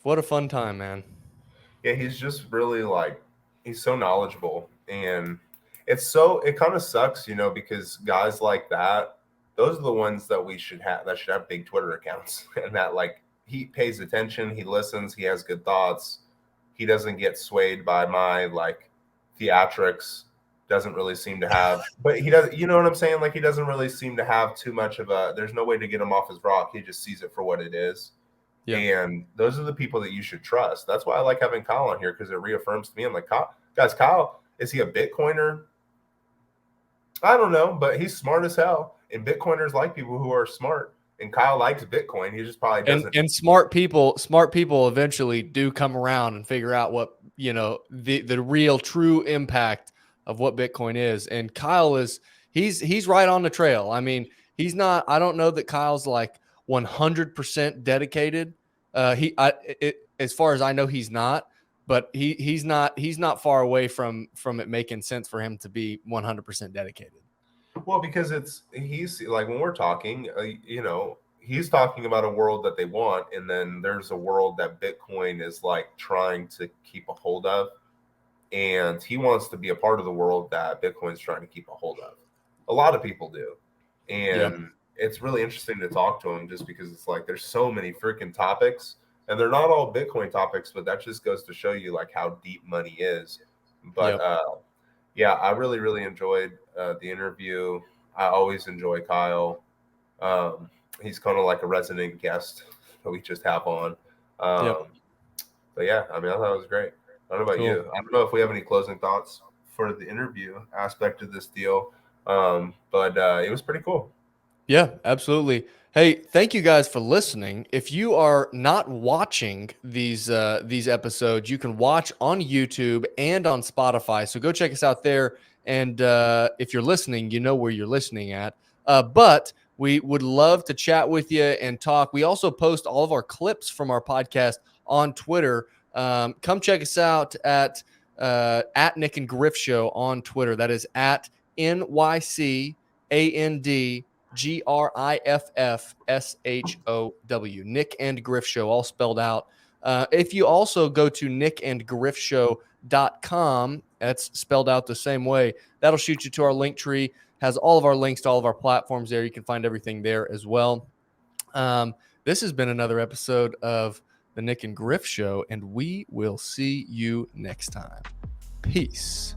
What a fun time, man. Yeah, he's just really he's so knowledgeable, and it kind of sucks, because guys like that, those are the ones that should have big Twitter accounts, and that he pays attention, he listens, he has good thoughts, he doesn't get swayed by my theatrics, doesn't really seem to have, but he doesn't, you know what I'm saying? He doesn't really seem to have too much of there's no way to get him off his rock. He just sees it for what it is. Yeah. And those are the people that you should trust. That's why I like having Kyle on here, because it reaffirms to me. I'm like, Kyle, is he a Bitcoiner? I don't know, but he's smart as hell. And Bitcoiners like people who are smart. And Kyle likes Bitcoin. He just probably doesn't. And smart people eventually do come around and figure out what, the real true impact of what Bitcoin is. And Kyle he's right on the trail. I mean, I don't know that Kyle's 100% dedicated. As far as I know, he's not, but he's not far away from it making sense for him to be 100% dedicated. Well, because he's when we're talking, he's talking about a world that they want, and then there's a world that Bitcoin is trying to keep a hold of, and he wants to be a part of the world that Bitcoin's trying to keep a hold of. A lot of people do, and it's really interesting to talk to him, just because it's there's so many freaking topics, and they're not all Bitcoin topics, but that just goes to show you how deep money is. But yeah, I really, really enjoyed the interview. I always enjoy Kyle. He's kind of like a resident guest that we just have on. But yeah, I thought it was great. I don't know about you. I don't know if we have any closing thoughts for the interview aspect of this deal. But it was pretty cool. Yeah, absolutely. Hey, thank you guys for listening. If you are not watching these episodes, you can watch on YouTube and on Spotify. So go check us out there. And if you're listening, you know where you're listening at. But we would love to chat with you and talk. We also post all of our clips from our podcast on Twitter. Come check us out at Nyc Griff Show on Twitter. That is at NYC AND GRIFFSHOW, Nyc and Griff Show, all spelled out. If you also go to nycandgriffshow.com, that's spelled out the same way, that'll shoot you to our link tree, has all of our links to all of our platforms there. You can find everything there as well. This has been another episode of the Nyc and Griff Show, and we will see you next time. Peace.